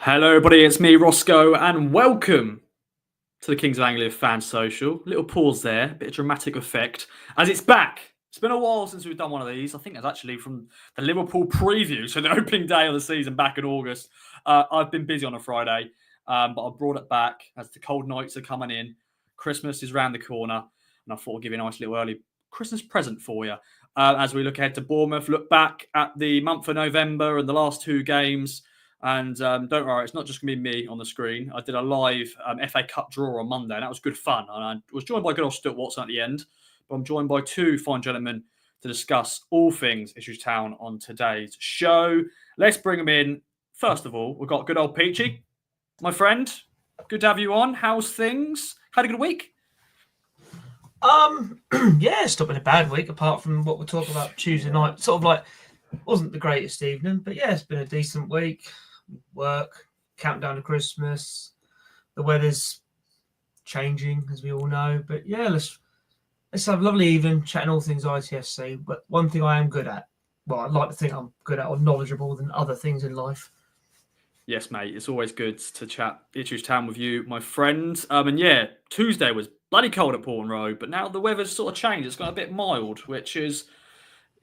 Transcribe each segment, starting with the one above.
Hello, everybody. It's me, Roscoe, and welcome to the Kings of Anglia Fan Social. Little pause there, bit of dramatic effect, as it's back. It's been a while since we've done one of these. I think it's actually from the Liverpool preview, so the opening day of the season back in August. I've been busy on a Friday, but I brought it back as the cold nights are coming in. Christmas is round the corner, and I thought I'd give you a nice little early Christmas present for you. As we look ahead to Bournemouth, look back at the month of November and the last two games. And don't worry, it's not just going to be me on the screen. I did a live FA Cup draw on Monday, and that was good fun. And I was joined by good old Stuart Watson at the end, but I'm joined by two fine gentlemen to discuss all things Ipswich Town on today's show. Let's bring them in. First of all, we've got good old Peachy, my friend. Good to have you on. How's things? Had a good week? Yeah, it's not been a bad week, apart from what we're talking about Tuesday night. Sort of like, wasn't the greatest evening, but yeah, it's been a decent week. Work, countdown to Christmas. The weather's changing, as we all know. But yeah, let's have a lovely evening chatting all things ITFC. But one thing I am good at, well, I'd like to think I'm good at or knowledgeable than other things in life. Yes, mate. It's always good to chat Ipswich Town with you, my friend. And yeah, Tuesday was bloody cold at Portman Road, but now the weather's sort of changed. It's got a bit mild, which is,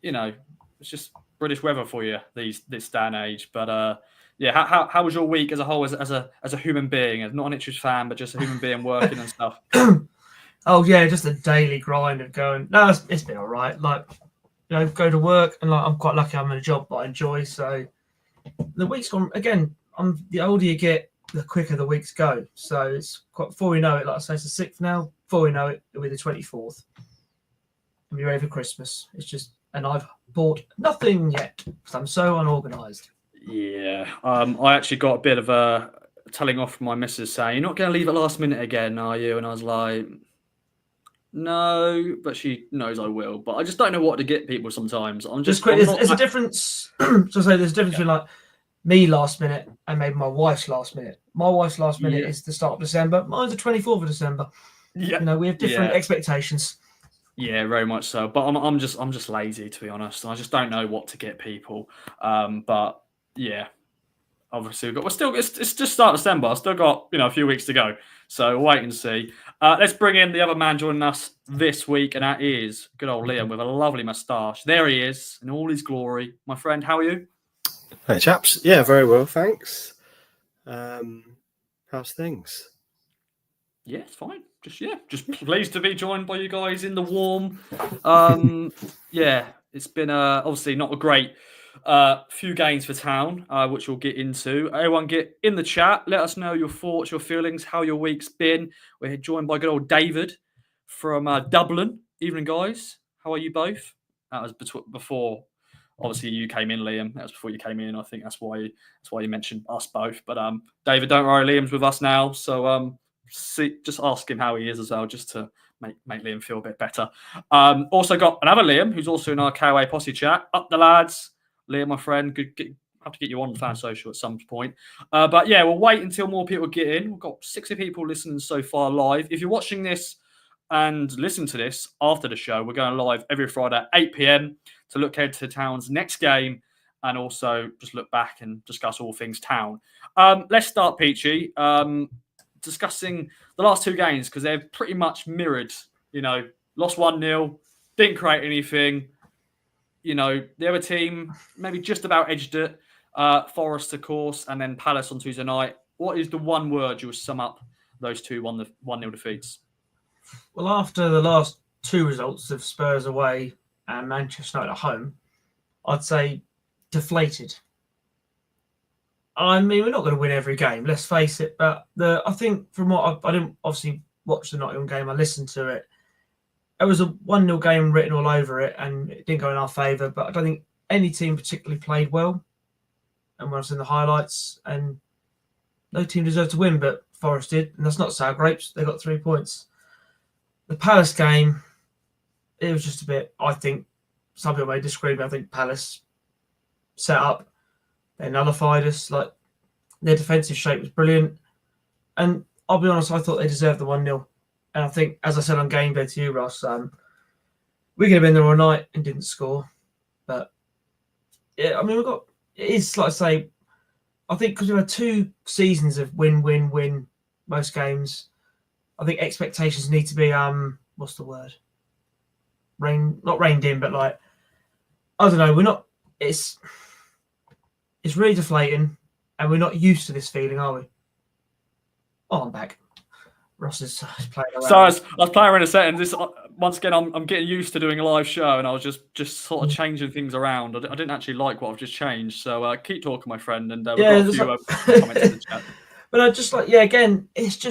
it's just British weather for you this day and age. But yeah, how was your week as a whole, as a human being, as not an Ipswich fan, but just a human being working and stuff? Oh yeah, just a daily grind of going. No, it's been all right. Like, go to work, and like I'm quite lucky. I'm in a job that I enjoy. So the week's gone again. The older you get, the quicker the weeks go. So it's quite, before we know it, like I say, it's the 6th now. Before we know it, it'll be the 24th. And be ready for Christmas. It's just, and I've bought nothing yet because I'm so unorganised. Yeah, I actually got a bit of a telling off from my missus saying, "You're not going to leave at last minute again, are you?" And I was like, "No," but she knows I will. But I just don't know what to get people sometimes. There's a difference. So say there's a difference between like me last minute and maybe my wife's last minute. My wife's last minute is the start of December. Mine's the 24th of December. Yeah, we have different expectations. Yeah, very much so. But I'm just lazy, to be honest. I just don't know what to get people. But yeah, obviously it's just start of December. I've still got a few weeks to go. So wait and see. Let's bring in the other man joining us this week, and that is good old Liam with a lovely moustache. There he is in all his glory. My friend, how are you? Hey chaps, yeah, very well, thanks. How's things? Yeah, it's fine. Just pleased to be joined by you guys in the warm. Yeah, it's been obviously not a great few games for Town, which we'll get into. Everyone get in the chat. Let us know your thoughts, your feelings, how your week's been. We're joined by good old David from Dublin. Evening, guys. How are you both? That was before, obviously, you came in, Liam. That was before you came in. I think that's why you mentioned us both. But David, don't worry, Liam's with us now. So just ask him how he is as well, just to make Liam feel a bit better. Also got another Liam who's also in our KOA posse chat. Up the lads. Liam, my friend, have to get you on Fan Social at some point. But yeah, we'll wait until more people get in. We've got 60 people listening so far live. If you're watching this and listen to this after the show, we're going live every Friday at 8 p.m. to look ahead to Town's next game and also just look back and discuss all things Town. Let's start, Peachy, discussing the last two games because they've pretty much mirrored, lost 1-0, didn't create anything. The other team maybe just about edged it. Forest, of course, and then Palace on Tuesday night. What is the one word you would sum up those two 1-0 defeats? Well, after the last two results of Spurs away and Manchester United at home, I'd say deflated. I mean, we're not going to win every game, let's face it. But I think from what I didn't obviously watch the Nottingham game, I listened to it. It was a 1-0 game written all over it, and it didn't go in our favour. But I don't think any team particularly played well. And when I was in the highlights, and no team deserved to win, but Forest did. And that's not sour grapes. They got 3 points. The Palace game, it was just a bit, I think, some people may disagree, but I think Palace set up, they nullified us. Like, their defensive shape was brilliant. And I'll be honest, I thought they deserved the 1-0. And I think, as I said on Game Day to you, Ross, we could have been there all night and didn't score. But, yeah, I mean, it is, like I say, I think because we've had 2 seasons of win most games, I think expectations need to be what's the word? Not reined in, but like I don't know. We're not. It's really deflating, and we're not used to this feeling, are we? Oh, I'm back. Ross is playing around. So I was playing around a set, and this once again, I'm getting used to doing a live show, and I was just sort of changing things around. I didn't actually like what I've just changed, so keep talking, my friend, and we've got a few comments in the chat. But I just again, it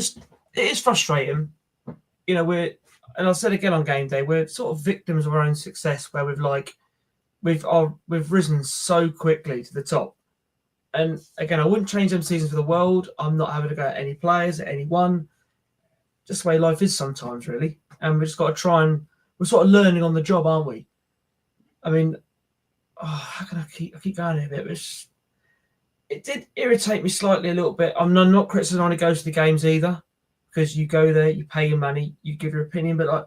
is frustrating. You know, and I said again on game day, we're sort of victims of our own success, where we've risen so quickly to the top. And again, I wouldn't change them seasons for the world. I'm not having to go at any players, at anyone. Just the way life is sometimes, really. And we've just got to try and we're sort of learning on the job, aren't we? I mean, how can I keep going a bit? It did irritate me slightly a little bit. I'm not criticizing anyone who goes to the games either, because you go there, you pay your money, you give your opinion, but like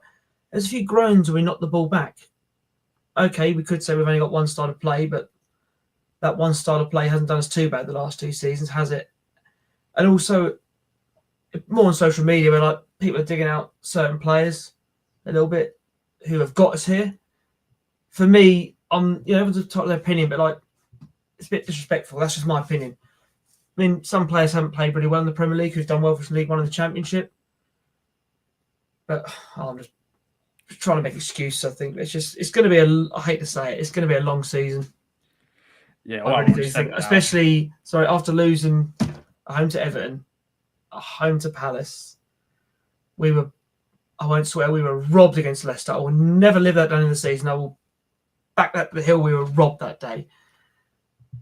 there's a few groans when we knock the ball back. Okay, we could say we've only got one style of play, but that one style of play hasn't done us too bad the last 2 seasons, has it? And also, more on social media, where like people are digging out certain players a little bit who have got us here. For me, everyone's entitled to their opinion, but like it's a bit disrespectful. That's just my opinion. I mean, some players haven't played really well in the Premier League who've done well for League One and the Championship. But I'm just trying to make excuses. I think it's going to be I hate to say it, it's going to be a long season. Yeah, I really do think, especially after losing a home to Everton, a home to Palace, I won't swear, we were robbed against Leicester. I will never live that down in the season. I will back that to the hill. We were robbed that day.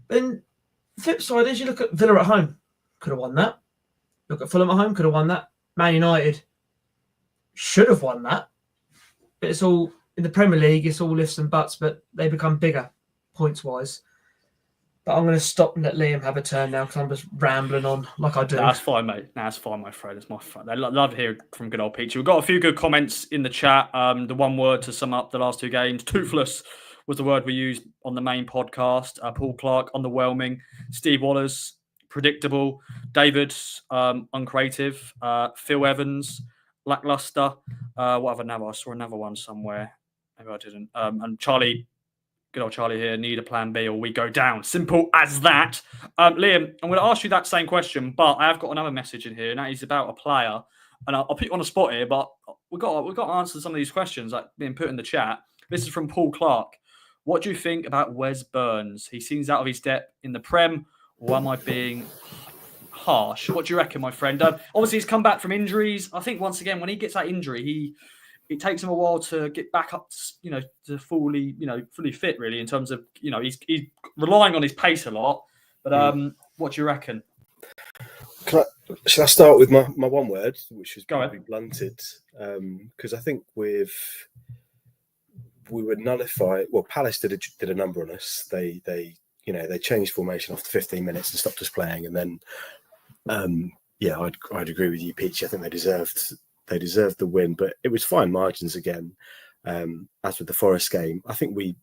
Then the flip side is you look at Villa at home, could have won that. Look at Fulham at home, could have won that. Man United should have won that. But it's all in the Premier League, it's all lifts and buts, but they become bigger points wise. But I'm going to stop and let Liam have a turn now because I'm just rambling on like I do. That's fine, mate. That's fine, my friend. It's my fun. I love hearing from good old Peachy. We've got a few good comments in the chat. The one word to sum up the last 2 games, toothless, was the word we used on the main podcast. Paul Clark, underwhelming. Steve Wallace, predictable. David, uncreative. Phil Evans, lackluster. What other now? I saw another one somewhere. Maybe I didn't. And Charlie, good old Charlie here, need a plan B or we go down. Simple as that. Liam, I'm going to ask you that same question, but I have got another message in here, and that is about a player. And I'll put you on the spot here, but we've got to answer some of these questions that being put in the chat. This is from Paul Clark. What do you think about Wes Burns? He seems out of his depth in the Prem, or am I being harsh? What do you reckon, my friend? Obviously, he's come back from injuries. I think, once again, when he gets that injury, it takes him a while to get back up, to fully fit, really, in terms of, he's relying on his pace a lot. But what do you reckon? Should I start with my one word, which was probably blunted? Because I think we were nullified. Well, Palace did a number on us. They changed formation after 15 minutes and stopped us playing, and then I'd agree with you, Peachy. I think they deserved the win, but it was fine margins again. As with the Forest game, I think we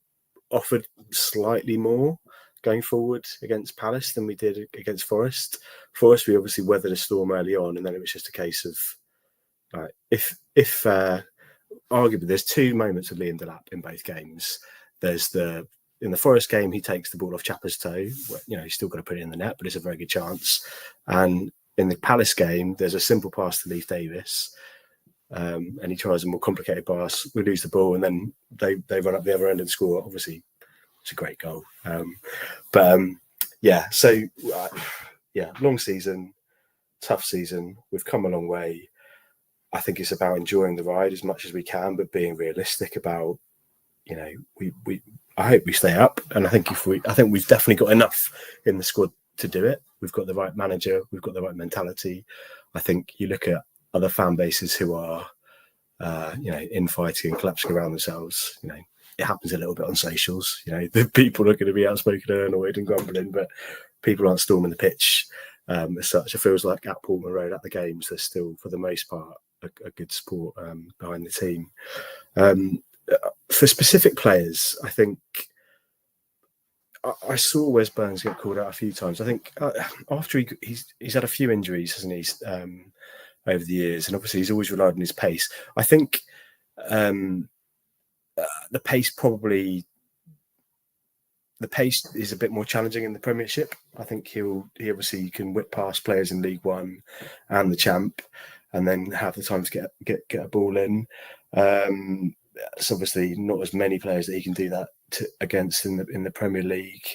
offered slightly more going forward against Palace than we did against Forest. Forest, we obviously weathered a storm early on, and then it was just a case of if arguably there's 2 moments of Liam Delap in both games. There's in the Forest game, he takes the ball off Chapper's toe. He's still got to put it in the net, but it's a very good chance. And in the Palace game, there's a simple pass to Leif Davis, and he tries a more complicated pass. We lose the ball, and then they run up the other end and score. Obviously, it's a great goal. Long season, tough season. We've come a long way. I think it's about enjoying the ride as much as we can, but being realistic about, I hope we stay up, and I think we've definitely got enough in the squad to do it. We've got the right manager, we've got the right mentality. I think you look at other fan bases who are, infighting and collapsing around themselves. It happens a little bit on socials. The people are going to be outspoken and annoyed and grumbling, but people aren't storming the pitch as such. It feels like at Portman Road at the games, there's still, for the most part, a good support behind the team. For specific players, I think I saw Wes Burns get called out a few times. I think after he's had a few injuries, hasn't he, over the years, and obviously he's always relied on his pace. I think the pace is a bit more challenging in the Premiership. I think he obviously can whip past players in League One and the Champ, and then have the time to get a ball in. It's obviously not as many players that he can do that against in the Premier League.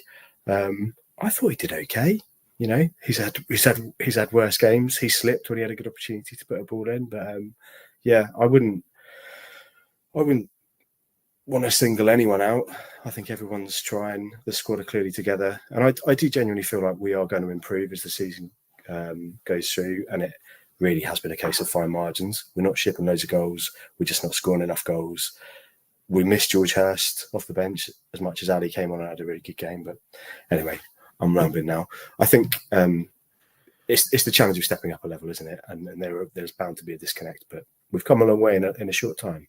I thought he did okay. You know, he's had worse games. He slipped when he had a good opportunity to put a ball in. But I wouldn't want to single anyone out. I think everyone's trying. The squad are clearly together, and I do genuinely feel like we are going to improve as the season goes through. And it really has been a case of fine margins. We're not shipping loads of goals. We're just not scoring enough goals. We missed George Hurst off the bench as much as Ali came on and had a really good game. But anyway, I'm rambling now. I think it's the challenge of stepping up a level, isn't it? And there's bound to be a disconnect, but we've come a long way in a short time.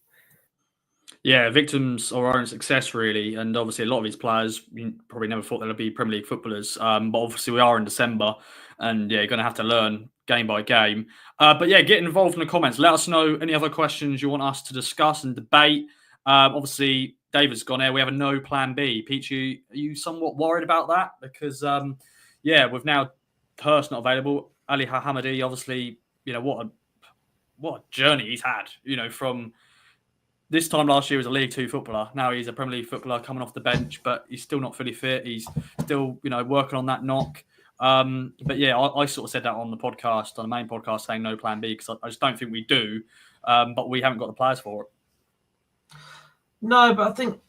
Yeah, victims of our own success, really. And obviously, a lot of these players probably never thought they'd be Premier League footballers. But obviously, we are in December, and you're going to have to learn game by game. But get involved in the comments. Let us know any other questions you want us to discuss and debate. Obviously, David's gone here. We have a no plan B. Peachy, are you somewhat worried about that? Because, with now Hurst not available, Ali Hamadi, obviously, what a journey he's had, from this time last year as a League Two footballer. Now he's a Premier League footballer coming off the bench, but he's still not fully fit. He's still, working on that knock. I sort of said that on the podcast, on the main podcast, saying no plan B, because I just don't think we do. But we haven't got the players for it. No, but I think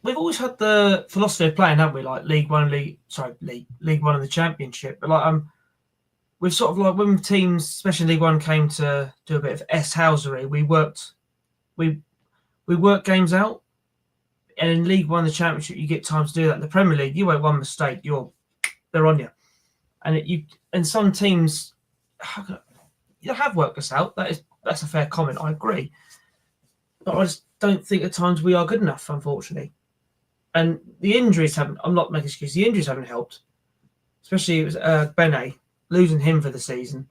we've always had the philosophy of playing, haven't we? Like League One and the Championship. But like we've sort of like when teams, especially League One, came to do a bit of S-housery, we worked games out. And in League One, the Championship, you get time to do that. In the Premier League, you make one mistake, they're on you. And some teams have worked us out. That's a fair comment. I agree. But I just don't think at times we are good enough, unfortunately. And the injuries haven't. I'm not making excuses. The injuries haven't helped. Especially it was Bene, losing him for the season.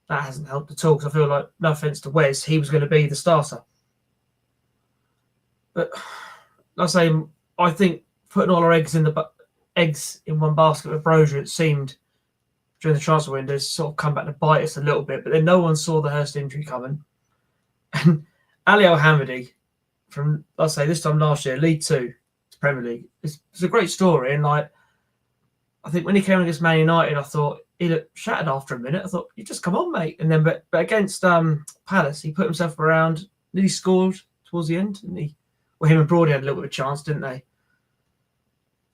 That hasn't helped at all. Because I feel like, no offence to Wes, he was going to be the starter. But like I say, I think putting all our eggs in one basket with Brozier, it seemed during the transfer window, sort of come back to bite us a little bit. But then no one saw the Hurst injury coming. And Ali Hamadi, from let's say this time last year, League Two to Premier League, it's a great story. And like, I think when he came against Man United, I thought he looked shattered after a minute. I thought, you just come on, mate. And then, but against Palace, he put himself around, nearly scored towards the end, and him and Brody had a little bit of a chance, didn't they?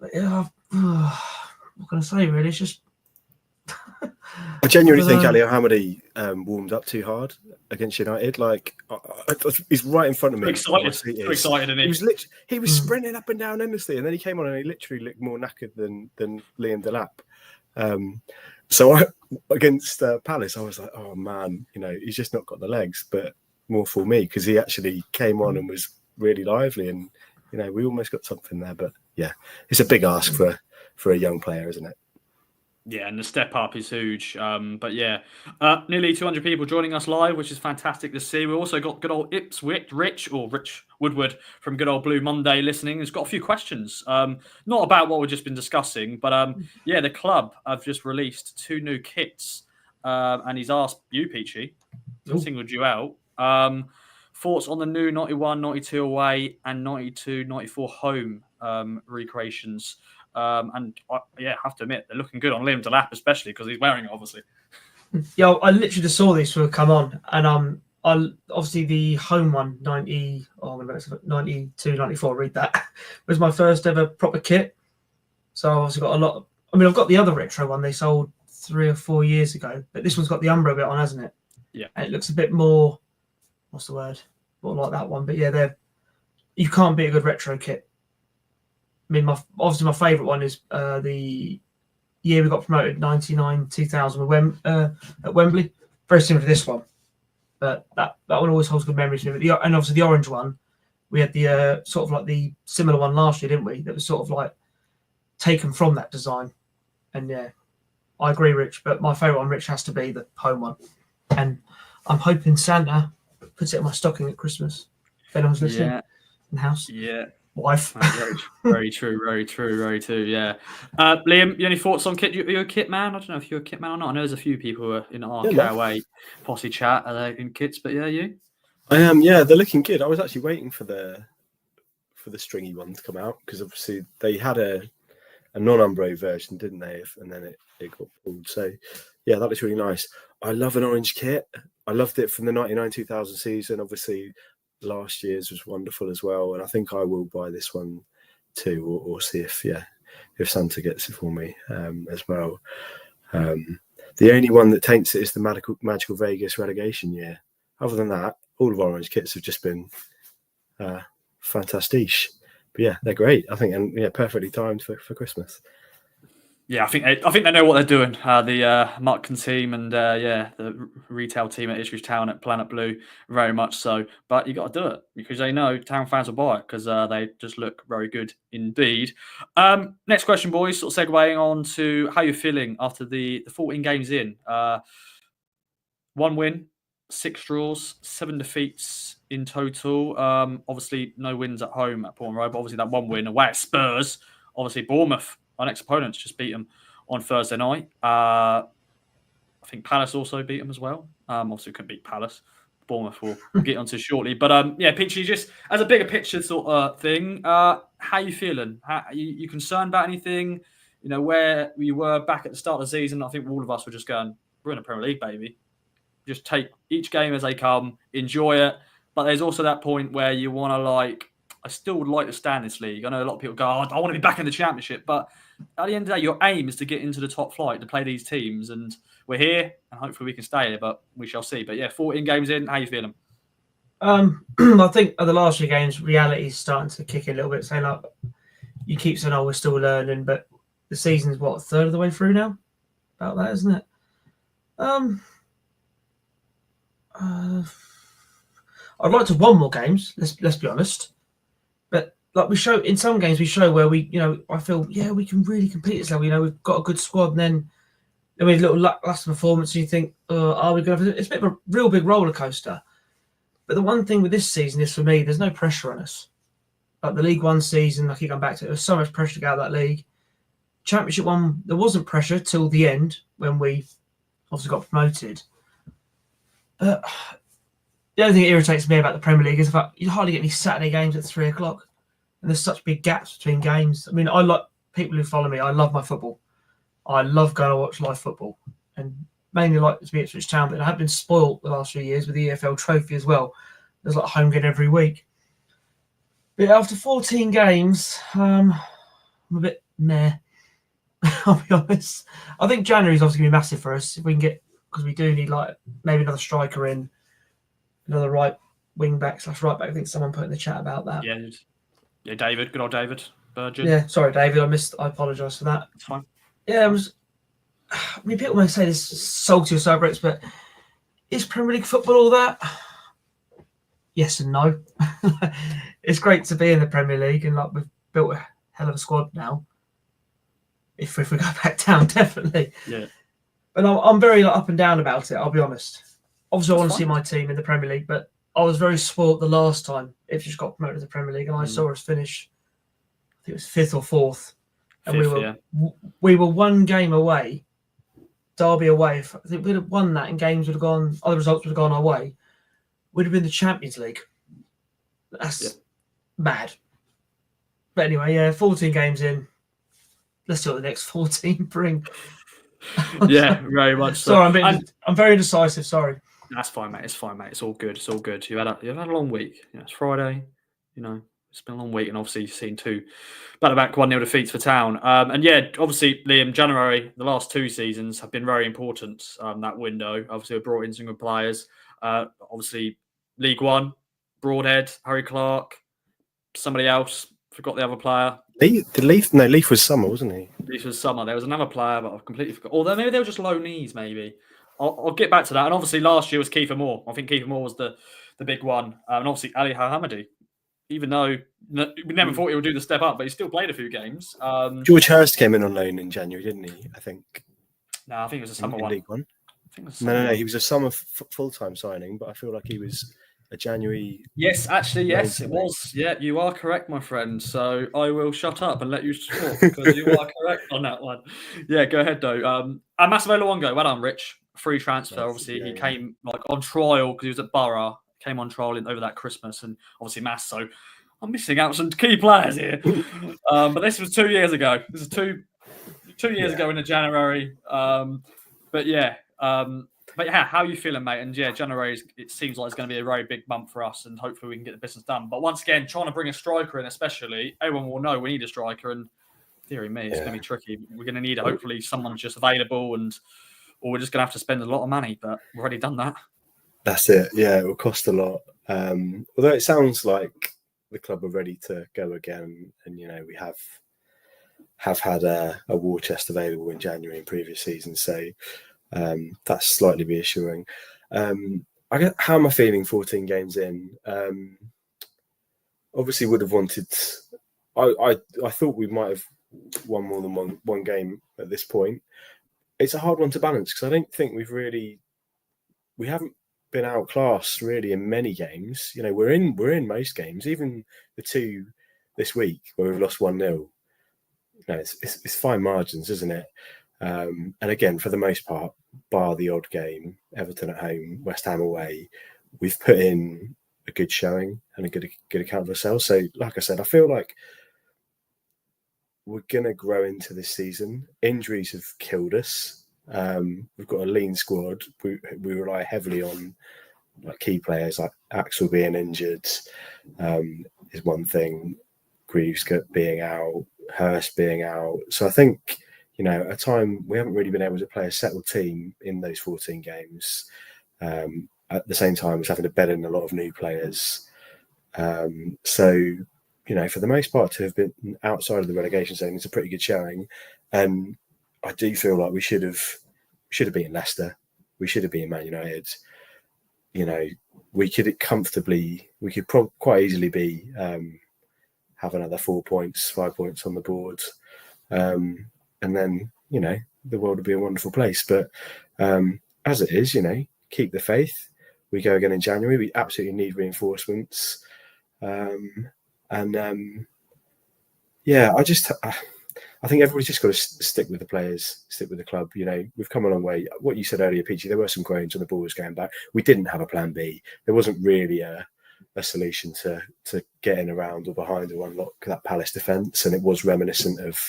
But yeah, what can I say? Really, it's just. I genuinely think Ali Hamadi warmed up too hard against United. Like he's right in front of me. Excited, and he was sprinting up and down endlessly, and then he came on and he literally looked more knackered than Liam Delap. So against Palace, I was like, oh man, he's just not got the legs. But more for me because he actually came on and was really lively, and we almost got something there. But yeah, it's a big ask for a young player, isn't it? Yeah, and the step up is huge. Nearly 200 people joining us live, which is fantastic to see. We also got good old Ipswich, Rich Woodward from good old Blue Monday listening. He's got a few questions, not about what we've just been discussing, but the club have just released 2 new kits, and he's asked you, Peachy, singled you out. Thoughts on the new 91, 92 away and 92, 94 home recreations. I have to admit, they're looking good on Liam Delap, especially because he's wearing it, obviously. Yeah, I literally just saw this will come on. And obviously the home one, 92, 94, read that, was my first ever proper kit. So I've obviously got a lot. I've got the other retro one they sold 3 or 4 years ago, but this one's got the Umbro bit on, hasn't it? Yeah. And it looks a bit more, what's the word? More like that one. But yeah, you can't beat a good retro kit. My favourite one is the year we got promoted, 99-2000 at Wembley. Very similar to this one, but that one always holds good memories to me. And obviously the orange one, we had the sort of like the similar one last year, didn't we? That was sort of like taken from that design. And yeah, I agree, Rich. But my favourite one, Rich, has to be the home one. And I'm hoping Santa puts it in my stocking at Christmas. If anyone's listening in the house. Yeah. Wife. Very true. Yeah. Liam, you any thoughts on kit? You're a kit man? I don't know if you're a kit man or not. I know there's a few people who are in our KOA posse chat in kits, but yeah, you? I am. Yeah, they're looking good. I was actually waiting for the stringy one to come out because obviously they had a non-Umbro version, didn't they? And then it got pulled. So yeah, that looks really nice. I love an orange kit. I loved it from the 99-2000 season. Obviously, last year's was wonderful as well, and I think I will buy this one too, or see if Santa gets it for me as well. The only one that taints it is the Magical Vegas relegation year. Other than that, all of our orange kits have just been fantastic. But yeah, they're great, I think, and yeah, perfectly timed for Christmas. Yeah, I think they know what they're doing. The Markin team and the retail team at Ipswich Town at Planet Blue, very much so. But you got to do it because they know Town fans will buy it because they just look very good indeed. Next question, boys. Sort of segueing on to how you're feeling after the 14 games in. 1 win, 6 draws, 7 defeats in total. Obviously, no wins at home at Portman Road, but obviously that 1 win away at Spurs. Obviously, Bournemouth, our next opponents, just beat them on Thursday night. I think Palace also beat them as well. Obviously, we couldn't beat Palace. Bournemouth we'll get onto shortly. But yeah, Peachy, just as a bigger picture sort of thing, how you feeling? You concerned about anything? You know, where we were back at the start of the season, I think all of us were just going, we're in the Premier League, baby. Just take each game as they come, enjoy it. But there's also that point where you want to I still would like to stay in this league. I know a lot of people go, I want to be back in the Championship. But at the end of the day, your aim is to get into the top flight, to play these teams. And we're here, and hopefully we can stay here, but we shall see. But yeah, 14 games in, how you feeling? I think of the last few games, reality is starting to kick in a little bit. Saying you keep saying, we're still learning, but the season's a third of the way through now? About that, isn't it? I'd like to have won more games. Let's be honest. But we show in some games, we show where we, I feel we can really compete this level. We've got a good squad, and then we had a little lackluster performance, and you think, are we going to? It's a bit of a real big roller coaster. But the one thing with this season is, for me, there's no pressure on us. Like the League One season, I keep going back to it. There was so much pressure to get out of that league. Championship one, there wasn't pressure till the end when we obviously got promoted. The only thing that irritates me about the Premier League is the fact you hardly get any Saturday games at 3:00, and there's such big gaps between games. I mean, I like people who follow me. I love my football. I love going to watch live football, and mainly like to be at Ipswich Town. But I have been spoilt the last few years with the EFL Trophy as well. There's a home game every week. But after 14 games, I'm a bit meh. I'll be honest. I think January is obviously going to be massive for us if we can get, because we do need maybe another striker in, another right wing back / right back. I think someone put in the chat about that. Yeah, David, good old David Burgess. Yeah, sorry, David, I apologise for that. It's fine. Yeah, people may say this salty or so, Brits, but is Premier League football all that? Yes and no. It's great to be in the Premier League, and we've built a hell of a squad now. If we go back down, definitely. Yeah. But I'm very up and down about it, I'll be honest. Obviously, I want to see my team in the Premier League, but I was very spoilt the last time Ipswich got promoted to the Premier League, and I saw us finish, I think it was 5th or 4th. And we were 1 game away, Derby away. If I think we'd have won that, and games would have gone, other results would have gone our way, we'd have been the Champions League. That's mad. But anyway, 14 games in. Let's see what the next 14 bring. Yeah, very much so. Sorry, I'm very indecisive. Sorry. That's fine, mate. It's fine, mate. It's all good. It's all good. You've had a long week. It's Friday. It's been a long week, and obviously you've seen 2 back-to-back 1-0 defeats for Town. And yeah, obviously, Liam, January, the last 2 seasons have been very important. That window, obviously, we brought in some good players. Obviously, League One, Broadhead, Harry Clark, somebody else. Forgot the other player. Leaf was summer, wasn't he? Leaf was summer. There was another player, but I've completely forgot. Although maybe they were just low knees, maybe. I'll get back to that. And obviously last year was Kiefer Moore. I think Kiefer Moore was the big one. And obviously Ali Hamadi. even though we never thought he would do the step up, but he still played a few games. George Hurst came in on loan in January, didn't he? I think. No, I think it was a summer in one. League One. I think it was No. He was a summer full-time signing, but I feel like he was a January. Yes, actually, yes, it was. Yeah, you are correct, my friend. So I will shut up and let you talk because you are correct on that one. Yeah, go ahead, though. And Massimiliano Luongo, well done, Rich. Free transfer. Yes, Obviously, he yeah. came like on trial because he was at Borough. Came on trial over that Christmas, and obviously Mass. So I'm missing out some key players here. But this was 2 years ago. This is two years ago in the January. But yeah. But yeah, how are you feeling, mate? And yeah, January, it seems like it's going to be a very big month for us, and hopefully we can get the business done. But once again, trying to bring a striker in, especially, everyone will know we need a striker, and theory me, it's going to be tricky. We're going to need hopefully someone just available, or we're just going to have to spend a lot of money. But we've already done that. That's it. Yeah, it will cost a lot. Although it sounds like the club are ready to go again, and we have had a war chest available in January in previous seasons, so. That's slightly reassuring. I get how am I feeling 14 games in? Obviously would have wanted. I thought we might have won more than one game at this point. It's a hard one to balance because I don't think we haven't been outclassed really in many games. We're in most games, even the two this week where we've lost 1-0. It's fine margins, isn't it? And again, for the most part, bar the odd game, Everton at home, West Ham away, we've put in a good showing and a good account of ourselves. So, like I said, I feel like we're going to grow into this season. Injuries have killed us. We've got a lean squad. We rely heavily on key players, like Axel being injured is one thing, Greaves being out, Hurst being out. So I think... at a time we haven't really been able to play a settled team in those 14 games. At the same time, it's having to bed in a lot of new players. So, for the most part, to have been outside of the relegation zone, it's a pretty good showing. And I do feel like we should have beaten Leicester. We should have beaten Man United. We could quite easily be have another 5 points on the board. And then, the world would be a wonderful place. But as it is, keep the faith. We go again in January. We absolutely need reinforcements. I think everybody's just got to stick with the players, stick with the club. We've come a long way. What you said earlier, Peachy, there were some groans when the ball was going back. We didn't have a plan B. There wasn't really a solution to getting around or behind or unlock that Palace defence. And it was reminiscent of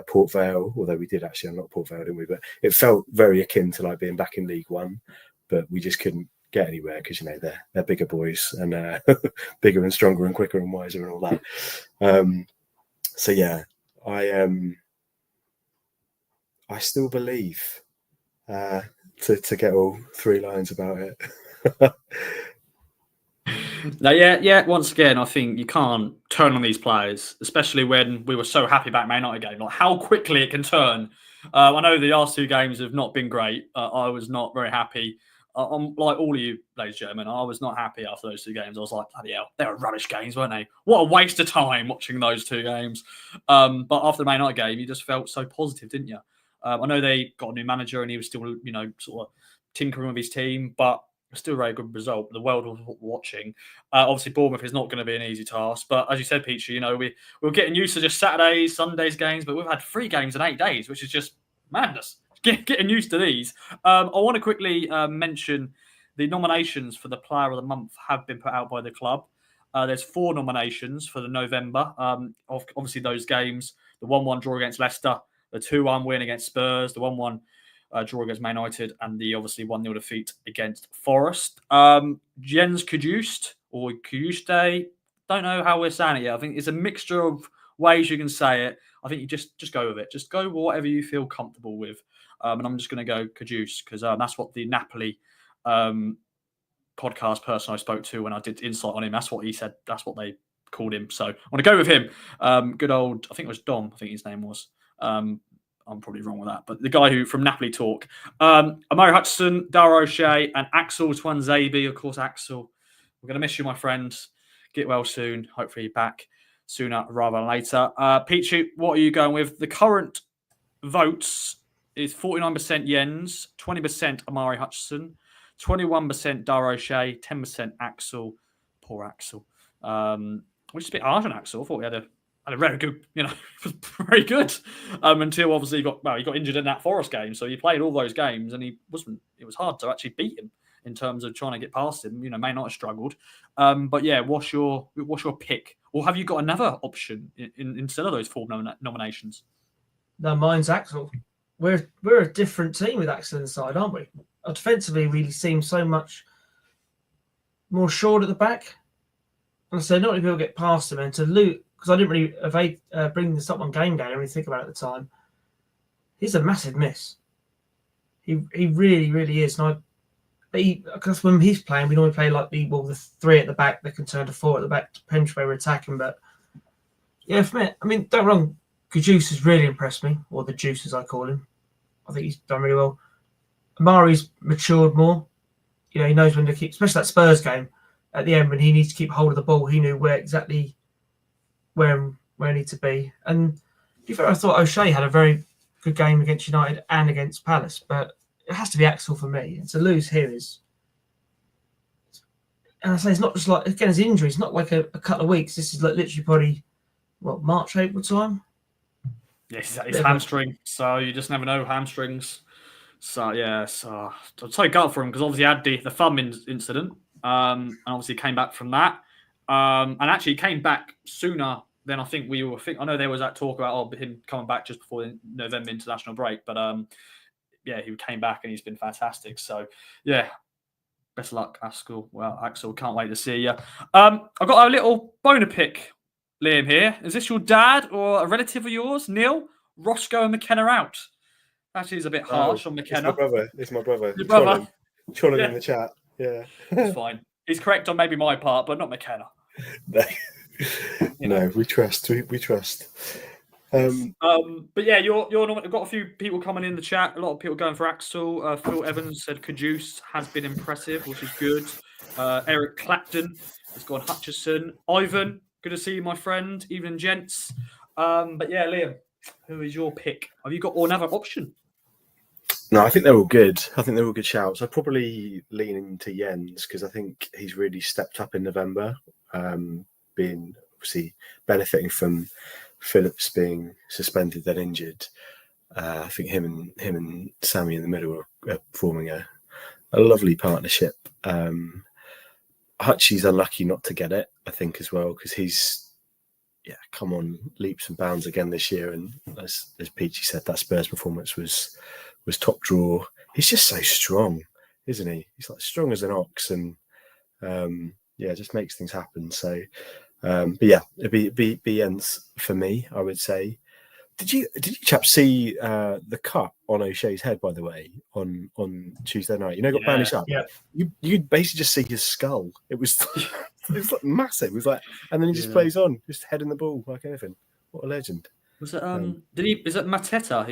Port Vale, although we did actually unlock Port Vale, didn't we? But it felt very akin to being back in League One, but we just couldn't get anywhere because they're bigger boys and bigger and stronger and quicker and wiser and all that. So yeah, I still believe to get all 3 lines about it. No, yeah. Once again, I think you can't turn on these players, especially when we were so happy about Man United game. How quickly it can turn. I know the last 2 games have not been great. I was not very happy. I'm like all of you, ladies and gentlemen. I was not happy after those 2 games. I was like, bloody hell, they were rubbish games, weren't they? What a waste of time watching those 2 games. But after the Man United game, you just felt so positive, didn't you? I know they got a new manager and he was still, sort of tinkering with his team, but still a very good result. The world was watching. Obviously, Bournemouth is not going to be an easy task. But as you said, Peachy, we're getting used to just Saturdays, Sundays games, but we've had 3 games in 8 days, which is just madness. Getting used to these. I want to quickly mention the nominations for the Player of the Month have been put out by the club. There's 4 nominations for the November. Obviously, those games, the 1-1 draw against Leicester, the 2-1 win against Spurs, the 1-1 draw against Man United, and the obviously 1-0 defeat against Forest. Jens Kudust or Kuduste, don't know how we're saying it yet. I think it's a mixture of ways you can say it. I think you just go with it. Just go with whatever you feel comfortable with. And I'm just going to go Kudus because that's what the Napoli podcast person I spoke to when I did insight on him, that's what he said. That's what they called him. So I want to go with him. Good old, I think it was Dom, I think his name was. I'm probably wrong with that. But the guy who from Napoli Talk. Amari Hutchinson, Dara O'Shea, and Axel Twanzebe. Of course, Axel. We're going to miss you, my friend. get well soon. Hopefully back sooner rather than later. Pichu, what are you going with? The current votes is 49% Jens, 20% Amari Hutchison, 21% Dara O'Shea, 10% Axel. Poor Axel. Which is a bit harsh on Axel. I thought he had a very good, was very good until obviously he got injured in that Forest game. So he played all those games and it was hard to actually beat him in terms of trying to get past him. May not have struggled. But yeah, what's your pick? Or have you got another option instead of those 4 nominations? No, mine's Axel. We're a different team with Axel inside, aren't we? Defensively, we seem so much more assured at the back. And so not many people get past him, and to Luke, because I didn't really bring this up on game day, I didn't really think about it at the time. He's a massive miss. He really, really is. And because when he's playing, we normally play like the 3 at the back that can turn to 4 at the back, depends where we're attacking. But yeah, for me, I mean, don't get me wrong, Kajus has really impressed me, or the Juice as I call him. I think he's done really well. Amari's matured more. He knows when to keep, especially that Spurs game at the end when he needs to keep hold of the ball. He knew where he needed to be. And to be fair, I thought O'Shea had a very good game against United and against Palace, but it has to be Axel for me. And to lose here is, and I say it's not just like, again, his injury. It's not like a couple of weeks. This is like literally probably March, April time. Yes, it's hamstring. So you just never know hamstrings. So yeah, I'll take gut for him because obviously he had the thumb incident, and obviously came back from that, and actually came back sooner than I think we were. I know there was that talk about him coming back just before the November international break, but yeah, he came back and he's been fantastic. So yeah, best of luck, Axel. Well, Axel, can't wait to see you. I've got a little boner pick, Liam. Here, is this your dad or a relative of yours, Neil? Roscoe and McKenna out. Actually, it's a bit harsh on McKenna. It's my brother. Your brother. Trolling in the chat. Yeah. It's fine. He's correct on maybe my part, but not McKenna. No, we trust. We trust. But yeah, we've got a few people coming in the chat. A lot of people going for Axel. Phil Evans said Kajus has been impressive, which is good. Eric Clapton has gone Hutchison. Ivan, good to see you, my friend. Evening, gents. But yeah, Liam, who is your pick? Have you got another option? No, I think they're all good. I think they're all good shouts. I'd probably lean into Jens because I think he's really stepped up in November, being obviously benefiting from Phillips being suspended then injured. I think him and Sammy in the middle are forming a lovely partnership. Hutchie's unlucky not to get it, I think, as well, because he's come on leaps and bounds again this year. And as Peachy said, that Spurs performance was top draw. He's just so strong, isn't he? He's like strong as an ox, and just makes things happen. So, but yeah, it'd be Jens for me, I would say. Did you chaps see the cut on O'Shea's head, by the way, on Tuesday night? Got bandaged up. Yeah. You basically just see his skull. It was like massive. It was like, and then he just plays on, just heading the ball like anything. What a legend! Was it? Is it Mateta? I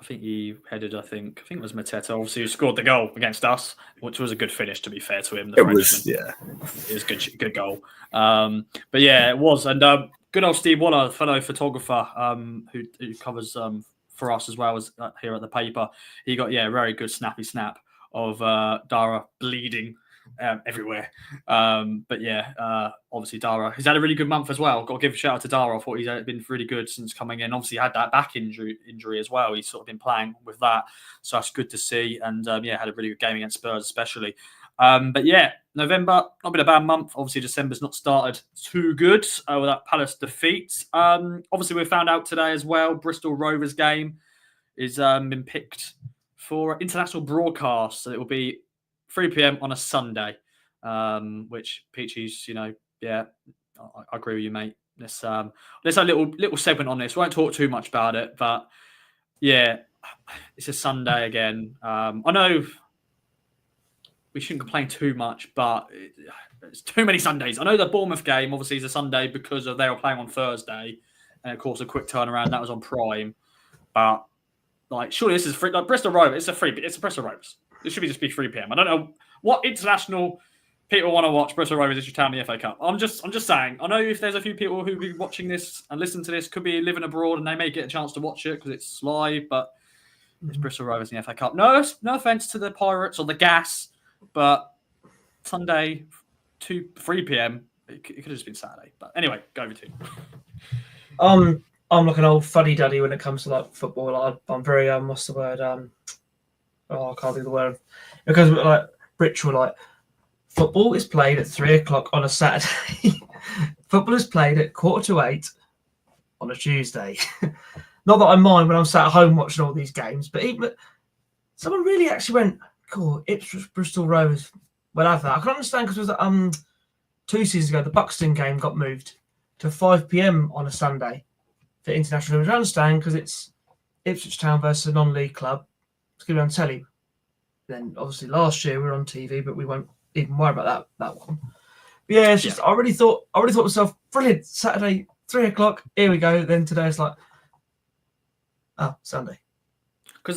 think he headed. I think it was Mateta. Obviously, who scored the goal against us, which was a good finish. To be fair to him, it was good goal. But yeah, it was. And good old Steve Waller, fellow photographer, who covers for us as well as here at the paper. He got a very good snappy snap of Dara bleeding everywhere. But yeah, obviously Dara, he's had a really good month as well. Got to give a shout out to Dara. I thought he's been really good since coming in. Obviously, he had that back injury as well. He's sort of been playing with that, so that's good to see. And had a really good game against Spurs, especially. But yeah, November, not been a bad month. Obviously, December's not started too good with that Palace defeat. Obviously, we found out today as well, Bristol Rovers game is been picked for international broadcast. So it will be 3 p.m. on a Sunday, which Peachy's, I agree with you, mate. Let's have a little segment on this. We won't talk too much about it, but yeah, it's a Sunday again. I know we shouldn't complain too much, but it's too many Sundays. I know the Bournemouth game obviously is a Sunday because they were playing on Thursday, and of course a quick turnaround that was on Prime. But surely this is free. Like Bristol Rovers, it's a Bristol Rovers. It should just be 3 p.m. I don't know what international people want to watch Bristol Rovers Ipswich Town in the FA Cup. I'm just saying. I know if there's a few people who be watching this and listen to this, could be living abroad, and they may get a chance to watch it because it's live. But it's Bristol Rovers in the FA Cup. No offense to the Pirates or the Gas, but Sunday, 3 p.m. It could have just been Saturday. But anyway, go over to you. I'm like an old fuddy-duddy when it comes to like football. I'm very what's the word? I can't think of the word. It goes like ritual. Like football is played at 3:00 on a Saturday. Football is played at 7:45 on a Tuesday. Not that I mind when I'm sat at home watching all these games, but even someone really actually went, "Cool, Ipswich Bristol Rovers." We'll have that. I can understand because it was 2 seasons ago the Buxton game got moved to 5 p.m. on a Sunday for international. Which I understand because it's Ipswich Town versus a non-league club. It's going to be on telly. Then obviously last year we were on TV, but we won't even worry about that one. But yeah, it's just I already thought to myself, brilliant, Saturday 3:00. Here we go. Then today it's like, Sunday. Because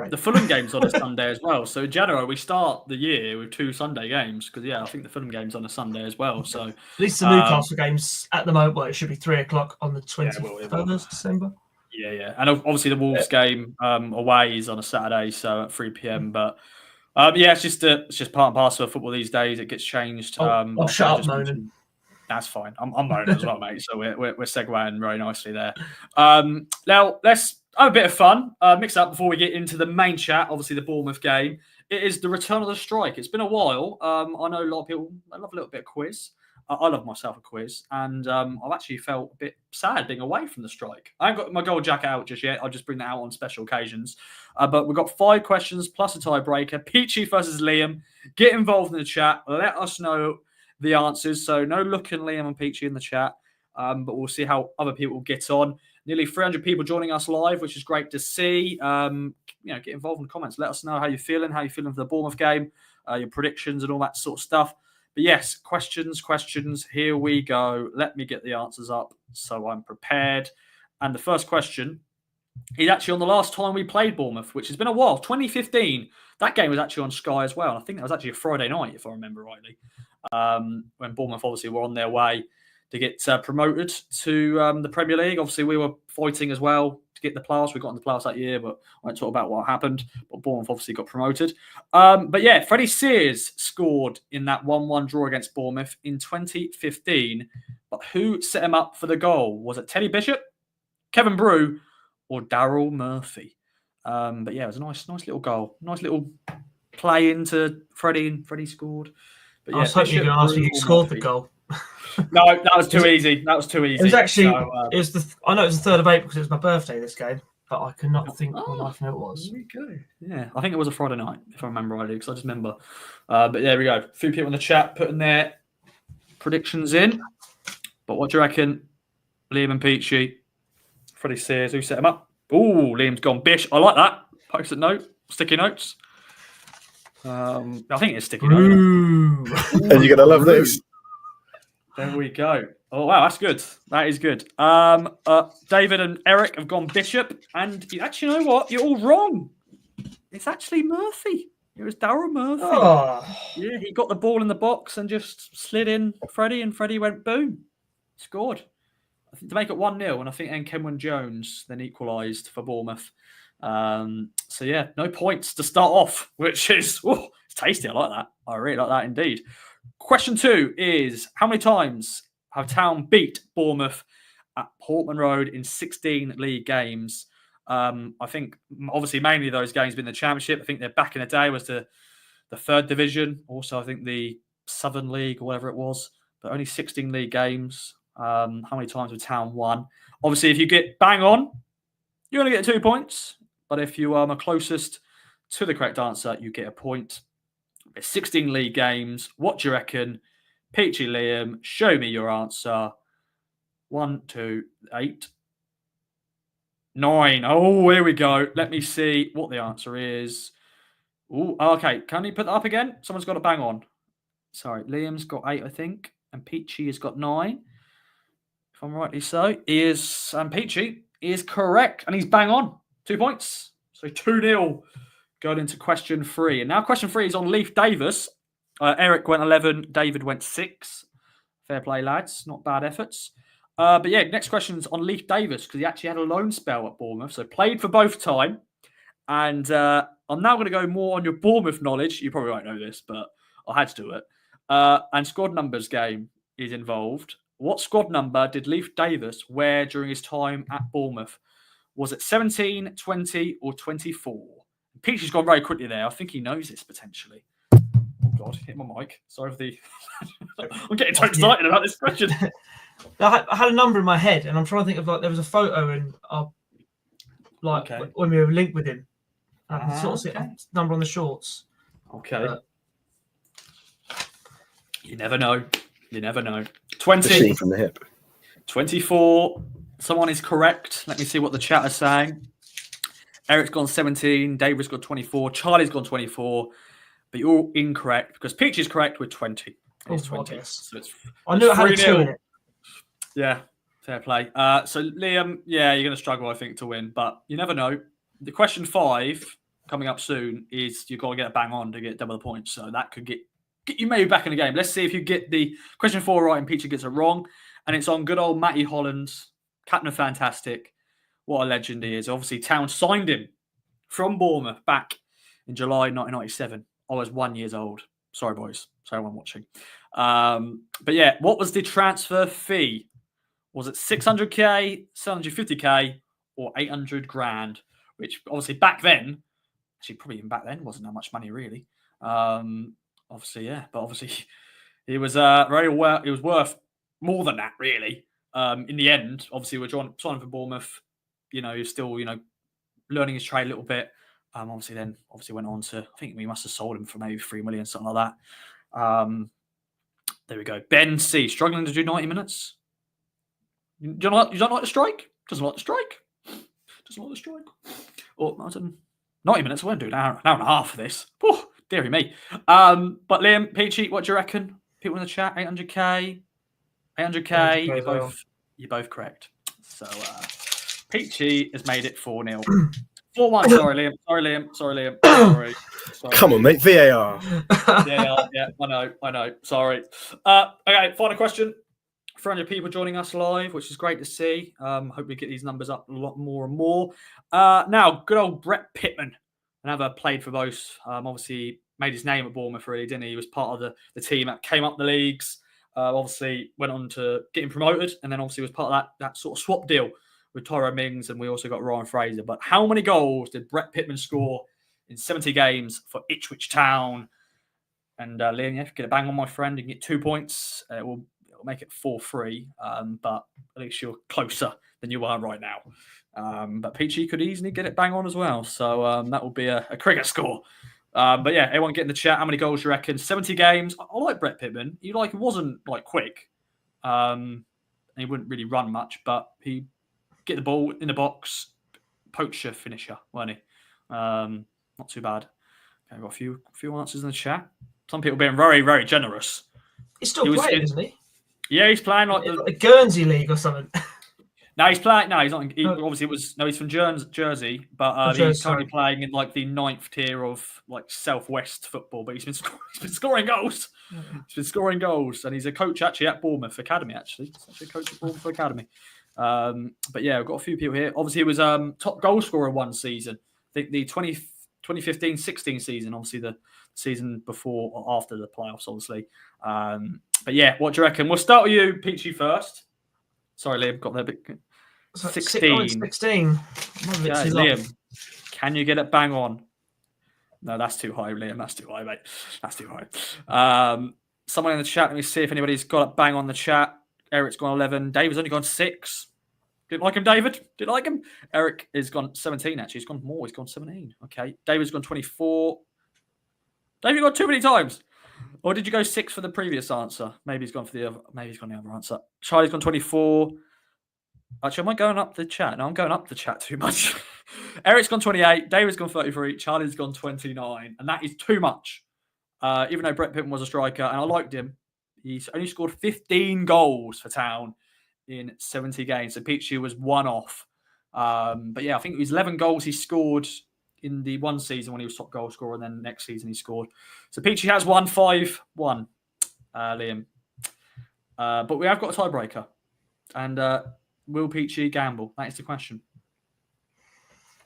the Fulham game's on a Sunday as well. So in January we start the year with 2 Sunday games. Because I think the Fulham game's on a Sunday as well. So at least the Newcastle games at the moment, it should be 3:00 on the 23rd of December. Yeah, and obviously the Wolves game away is on a Saturday, so at 3 p.m. But it's just part and parcel of football these days. It gets changed. I'll shut up moaning. That's fine. I'm moaning as well, mate. So we're segueing very nicely there. Now let's have a bit of fun. Mix up before we get into the main chat. Obviously the Bournemouth game. It is the return of the strike. It's been a while. I know a lot of people. I love a little bit of quiz. I love myself a quiz, and I've actually felt a bit sad being away from the strike. I haven't got my gold jacket out just yet. I'll just bring that out on special occasions. But we've got 5 questions plus a tiebreaker. Peachy versus Liam. Get involved in the chat. Let us know the answers. So no looking Liam and Peachy in the chat, but we'll see how other people get on. Nearly 300 people joining us live, which is great to see. Get involved in the comments. Let us know how you're feeling for the Bournemouth game, your predictions and all that sort of stuff. But yes, questions. Here we go. Let me get the answers up so I'm prepared. And the first question is actually on the last time we played Bournemouth, which has been a while, 2015. That game was actually on Sky as well. And I think that was actually a Friday night, if I remember rightly, when Bournemouth obviously were on their way to get promoted to the Premier League. Obviously, we were fighting as well to get the playoffs. We got in the playoffs that year, but I won't talk about what happened. But Bournemouth obviously got promoted. But yeah, Freddie Sears scored in that 1-1 draw against Bournemouth in 2015. But who set him up for the goal? Was it Teddy Bishop, Kevin Brew, or Daryl Murphy? But yeah, it was a nice little goal. Nice little play into Freddie, and Freddie scored. But yeah, I was hoping you were going to ask me who scored the goal. No, that was too easy. It was actually. It was I know it was the 3rd of April because it was my birthday. This game, but I could not think what life it was. There we go. Yeah, I think it was a Friday night, if I remember rightly, because I just remember. But there we go. A few people in the chat putting their predictions in. But what do you reckon, Liam and Peachy? Freddie Sears, who set him up? Oh, Liam's gone Bish. I like that. Post-it note, sticky notes. I think it's sticky note. And you're gonna love this. There we go. Oh, wow, that's good. That is good. David and Eric have gone Bishop. And you actually know what? You're all wrong. It's actually Murphy. It was Daryl Murphy. Oh. Yeah, he got the ball in the box and just slid in Freddie, and Freddie went boom. Scored. I think to make it 1-0. And I think then Kenwyn Jones then equalised for Bournemouth. So, yeah, no points to start off, which is it's tasty. I like that. I really like that indeed. Question 2 is, how many times have Town beat Bournemouth at Portman Road in 16 league games? I think, obviously, mainly those games been the Championship. I think they're back in the day was the 3rd division. Also, I think the Southern League or whatever it was. But only 16 league games. How many times have Town won? Obviously, if you get bang on, you're going to get 2 points. But if you are closest to the correct answer, you get a point. 16 league games. What do you reckon? Peachy Liam, show me your answer. 1, 2, 8, 9. Oh, here we go. Let me see what the answer is. Oh, okay. Can you put that up again? Someone's got a bang on. Sorry, Liam's got 8, I think, and Peachy has got 9. If I'm rightly so, Peachy is correct, and he's bang on. 2 points. So 2-0. Going into question 3. And now question 3 is on Leif Davis. Eric went 11. David went 6. Fair play, lads. Not bad efforts. But yeah, next question's on Leif Davis because he actually had a loan spell at Bournemouth, so played for both time. And I'm now going to go more on your Bournemouth knowledge. You probably won't know this, but I had to do it. And squad numbers game is involved. What squad number did Leif Davis wear during his time at Bournemouth? Was it 17, 20, or 24? Peachy's gone very quickly there. I think he knows this potentially. Oh God, hit my mic. Sorry for the. I'm getting so excited about this question. I had a number in my head, and I'm trying to think of there was a photo in our when we were linked with him. I can sort of see a number on the shorts. Okay. You never know. You never know. 20 The from the hip. 24. Someone is correct. Let me see what the chat is saying. Eric's gone 17. David's got 24. Charlie's gone 24. But you're all incorrect because Peach is correct with 20. It's 20. So I knew it had a 2 in it. Yeah, fair play. So Liam, yeah, you're going to struggle, I think, to win, but you never know. The question 5 coming up soon is you've got to get a bang on to get double the points. So that could get you maybe back in the game. Let's see if you get the question 4 right and Peachy gets it wrong. And it's on good old Matty Holland, Captain of Fantastic. What a legend he is. Obviously, Town signed him from Bournemouth back in July 1997. I was 1 year old. Sorry, boys. Sorry, I'm watching. But yeah, what was the transfer fee? Was it 600k, 750k, or 800 grand? Which obviously back then, actually probably even back then, wasn't that much money really. Obviously, yeah, but obviously it was very well. It was worth more than that, really. In the end, obviously we're signing for Bournemouth. He was still learning his trade a little bit. Obviously went on to, I think we must have sold him for maybe 3 million, something like that. There we go. Ben C struggling to do 90 minutes. You don't like the strike? Doesn't like the strike. Doesn't like the strike. Or 90 minutes. I won't do an hour and a half for this. Oh, dearie me. But Liam, Peachy, what do you reckon? People in the chat, 800k, 800k. You're both correct. So Peachy has made it 4-0. 4-1. Sorry, Liam. Sorry. Come on, mate. VAR. Yeah. I know. Sorry. Okay. Final question. 300 people joining us live, which is great to see. Hope we get these numbers up a lot more and more. Now, good old Brett Pittman, another played for both. Obviously, made his name at Bournemouth, really, didn't he? He was part of the team that came up the leagues. Obviously, went on to get him promoted, and then obviously was part of that sort of swap deal with Tyrone Mings, and we also got Ryan Fraser. But how many goals did Brett Pittman score in 70 games for Ipswich Town? And Liam, if you get a bang on, my friend, you can get 2 points. It'll make it 4-3, but at least you're closer than you are right now. But Peachy could easily get it bang on as well. So that will be a cricket score. But yeah, everyone get in the chat. How many goals you reckon? 70 games. I like Brett Pittman. He wasn't quick. He wouldn't really run much, but he get the ball in the box, poacher finisher, weren't he? Not too bad. Okay, I've got a few answers in the chat. Some people being very, very generous. He's still playing, isn't he? Yeah, he's playing like the Guernsey League or something. No, he's playing. No, he's not. Obviously, he's from Jersey, but he's currently playing in the 9th tier of Southwest football. But he's been scoring goals. Mm-hmm. He's been scoring goals, and he's a coach actually at Bournemouth Academy. He's actually a coach at Bournemouth Academy. But yeah, we've got a few people here. Obviously, he was top goal scorer one season. I think the 2015-16 season. Obviously, the season before or after the playoffs, obviously. But yeah, what do you reckon? We'll start with you, Peachy, first. Sorry, Liam, got there a bit. 16. 16. Yeah, Liam, can you get it bang on? No, that's too high, Liam. That's too high, mate. That's too high. Someone in the chat, let me see if anybody's got it bang on the chat. Eric's gone 11. David's only gone 6. Didn't like him, David? Didn't like him? Eric has gone 17, actually. He's gone more. He's gone 17. Okay. David's gone 24. David got too many times. Or did you go 6 for the previous answer? Maybe he's gone for the other. Maybe he's gone the other answer. Charlie's gone 24. Actually, am I going up the chat? No, I'm going up the chat too much. Eric's gone 28. David's gone 33. Charlie's gone 29. And that is too much. Even though Brett Pittman was a striker, and I liked him, he's only scored 15 goals for Town in 70 games. So Peachy was one off. But yeah, I think it was 11 goals he scored in the one season when he was top goal scorer, and then next season he scored. So Peachy has won 5-1, Liam. But we have got a tiebreaker. And will Peachy gamble? That is the question.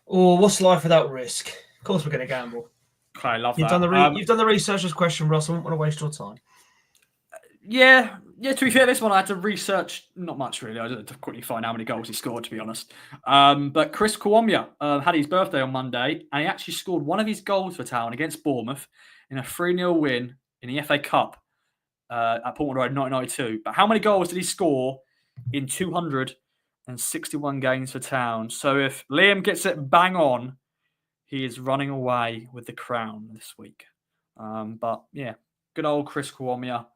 Or what's life without risk? Of course we're going to gamble. Okay, I love You've that. You've done the researcher's question, Ross. I wouldn't want to waste your time. Yeah. To be fair, this one I had to research not much really. I had to quickly find how many goals he scored, to be honest. But Chris KOA had his birthday on Monday, and he actually scored one of his goals for Town against Bournemouth in a 3-0 win in the FA Cup at Portman Road 1992. But how many goals did he score in 261 games for Town? So if Liam gets it bang on, he is running away with the crown this week. But yeah, good old Chris KOA.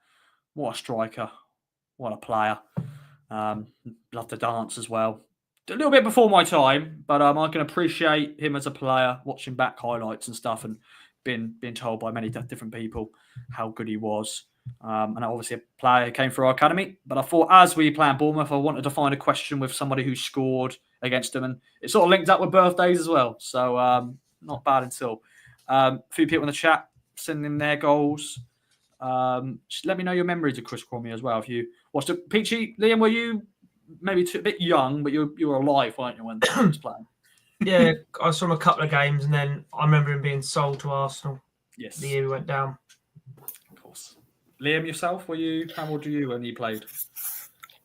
What a striker. What a player. Love to dance as well. A little bit before my time, but I can appreciate him as a player, watching back highlights and stuff, and being told by many different people how good he was. And obviously a player who came through our academy. But I thought as we play in Bournemouth, I wanted to find a question with somebody who scored against them. And it sort of linked up with birthdays as well. So not bad at all. A few people in the chat sending in their goals. Just let me know your memories of Chris KOA as well. If you watched it. Peachy, Liam, were you maybe a bit young, but you were alive, weren't you, when he was playing? Yeah, I saw him a couple of games, and then I remember him being sold to Arsenal. Yes. The year we went down. Of course. Liam, yourself, how old were you when you played?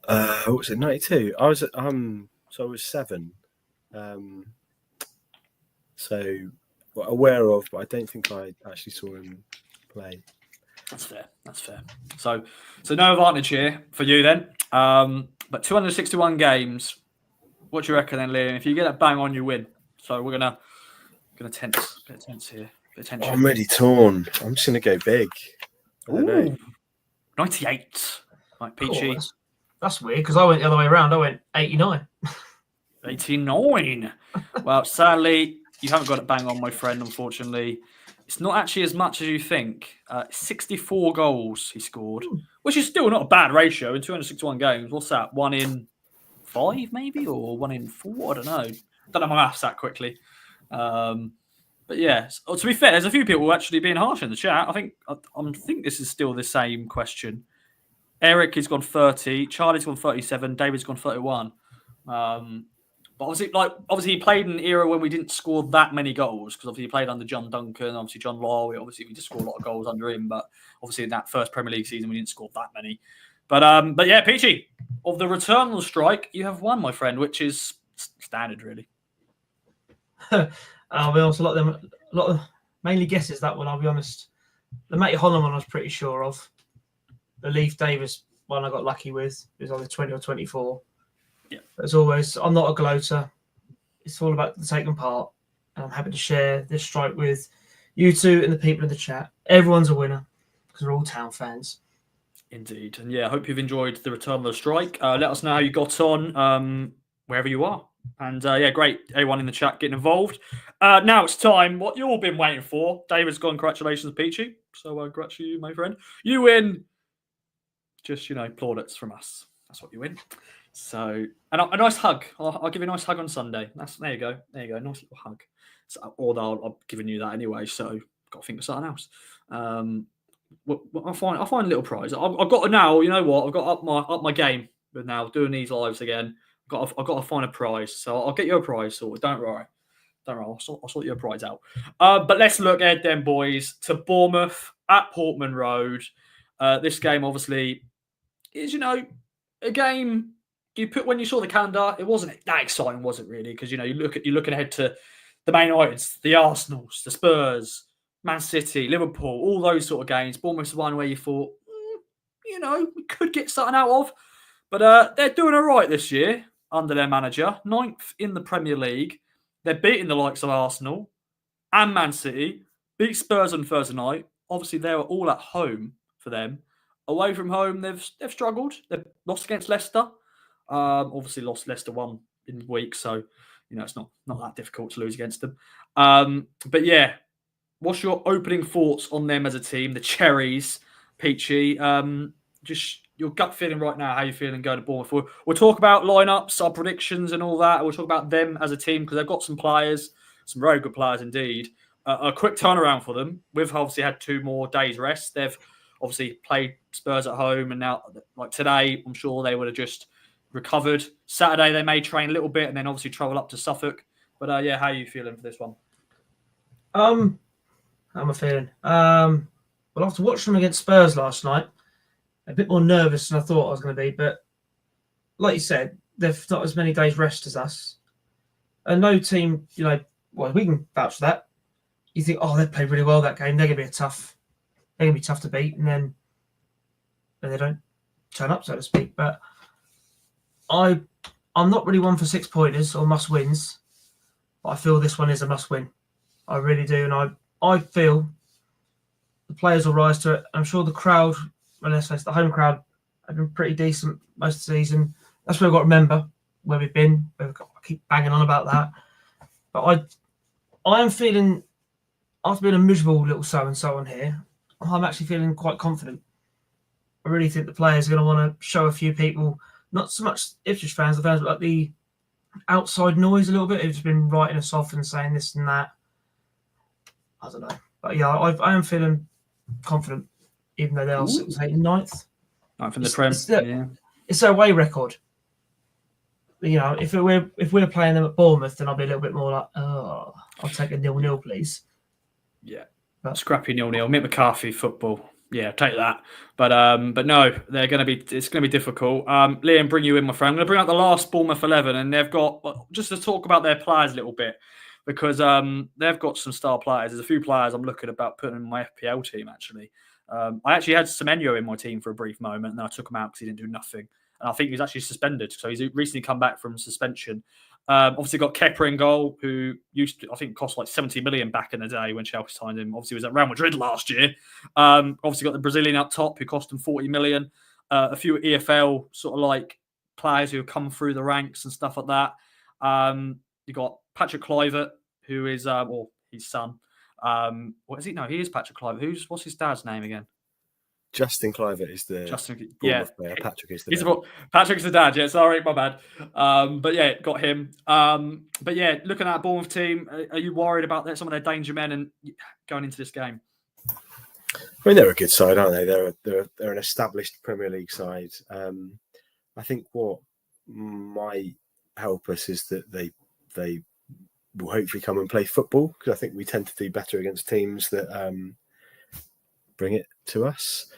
What was it? 92. I was I was 7. So aware of, but I don't think I actually saw him play. That's fair. So no advantage here for you then. But 261 games. What do you reckon then, Liam? If you get that bang on, you win. So we're gonna tense. Bit of tense here. Bit of tension. I'm really torn. I'm just gonna go big. I don't know. 98. Like Peachy. Cool, that's weird because I went the other way around. I went 89. 89. Well, sadly, you haven't got it bang on, my friend, unfortunately. It's not actually as much as you think. 64 goals he scored, which is still not a bad ratio in 261 games. What's that? 1 in 5, maybe? Or 1 in 4? I don't know. Don't know my maths that quickly. But yeah, to be fair, there's a few people actually being harsh in the chat. I think this is still the same question. Eric has gone 30. Charlie's gone 37. David's gone 31. But obviously, he played in an era when we didn't score that many goals because obviously he played under John Duncan, obviously John Law. We just scored a lot of goals under him, but obviously in that first Premier League season we didn't score that many. But yeah, Peachy, of the returnal strike, you have won, my friend, which is standard, really. I'll be honest, a lot of mainly guesses that one. I'll be honest. The Matty Holland one I was pretty sure of. The Leif Davis one I got lucky with. It was either 20 or 24. Yeah. As always, I'm not a gloater. It's all about the taking part. And I'm happy to share this strike with you two and the people in the chat. Everyone's a winner because we're all Town fans. Indeed. And yeah, I hope you've enjoyed the return of the strike. Let us know how you got on wherever you are. And yeah, great. Everyone in the chat getting involved. Now it's time. What you've all been waiting for. David's gone. Congratulations, Peachy. So congrats you, my friend. You win. Just, plaudits from us. That's what you win. So, and a nice hug. I'll give you a nice hug on Sunday. There you go. Nice little hug. So, although I've given you that anyway, so got to think of something else. I'll find a little prize. I've got to now. You know what? I've got to up my game with now doing these lives again. I've got to find a prize. So I'll get you a prize sorted. Don't worry. I'll sort you a prize out. But let's look ahead then, boys, to Bournemouth at Portman Road. This game obviously is, a game. When you saw the calendar, it wasn't that exciting, was it really? Because you're looking ahead to the Man Uniteds, the Arsenals, the Spurs, Man City, Liverpool, all those sort of games. Bournemouth's one where you thought, we could get something out of, but they're doing all right this year under their manager, 9th in the Premier League. They're beating the likes of Arsenal and Man City, beat Spurs on Thursday night. Obviously, they were all at home for them. Away from home, they've struggled. They've lost against Leicester. Obviously lost Leicester 1 in the week, so it's not that difficult to lose against them. But yeah, what's your opening thoughts on them as a team, the Cherries, Peachy? Just your gut feeling right now, how you feeling going to Bournemouth? We'll talk about lineups, our predictions and all that. We'll talk about them as a team because they've got some players, Some very good players indeed. A quick turnaround for them. We've obviously had 2 more days rest. They've obviously played Spurs at home, and now, like today, I'm sure they would have just recovered. Saturday, they may train a little bit and then obviously travel up to Suffolk. But yeah, how are you feeling for this one? How am I feeling? Well, after watching them against Spurs last night, a bit more nervous than I thought I was going to be. But like you said, they've not as many days rest as us. And no team, well, we can vouch for that. You think, they played really well that game. They're going to be tough to beat, and then they don't turn up, so to speak. But I'm not really one for 6-pointers or must wins, but I feel this one is a must win. I really do, and I feel the players will rise to it. I'm sure the crowd, well, let's face it, the home crowd have been pretty decent most of the season. That's where we've got to remember where we've been. I keep banging on about that, but I am feeling, after being a miserable little so-and-so on here, I'm actually feeling quite confident. I really think the players are going to want to show a few people, not so much Ipswich fans, but like the outside noise a little bit, who've been writing us off and saying this and that. I don't know. But yeah, I am feeling confident, even though they are 6th, 8th, and 9th. 9th in the Prem. It's their away record. If we're playing them at Bournemouth, then I'll be a little bit more like, I'll take a 0-0, please. Yeah, scrappy 0-0. Mick McCarthy football. Yeah, take that. But no, it's going to be difficult. Liam, bring you in, my friend. I'm going to bring out the last Bournemouth 11, and they've got, just to talk about their players a little bit, because they've got some star players. There's a few players I'm looking about putting in my FPL team, actually. I actually had Semenyo in my team for a brief moment, and then I took him out because he didn't do nothing. And I think he was actually suspended. So he's recently come back from suspension. Obviously got Kepa in goal, who used to, I think, cost like 70 million back in the day when Chelsea signed him. Obviously, he was at Real Madrid last year. Obviously got the Brazilian up top, who cost him 40 million. A few EFL sort of like players who have come through the ranks and stuff like that. You got Patrick Kluivert, who is, his son. What is he? No, he is Patrick Kluivert. What's his dad's name again? Justin Kluivert is the Bournemouth player. Patrick is the dad. Patrick's the dad, yeah. Sorry, my bad. But yeah, got him. But yeah, looking at that Bournemouth team, are you worried about some of their danger men and going into this game? I mean, they're a good side, aren't they? They're an established Premier League side. I think what might help us is that they will hopefully come and play football, because I think we tend to do better against teams that bring it to us.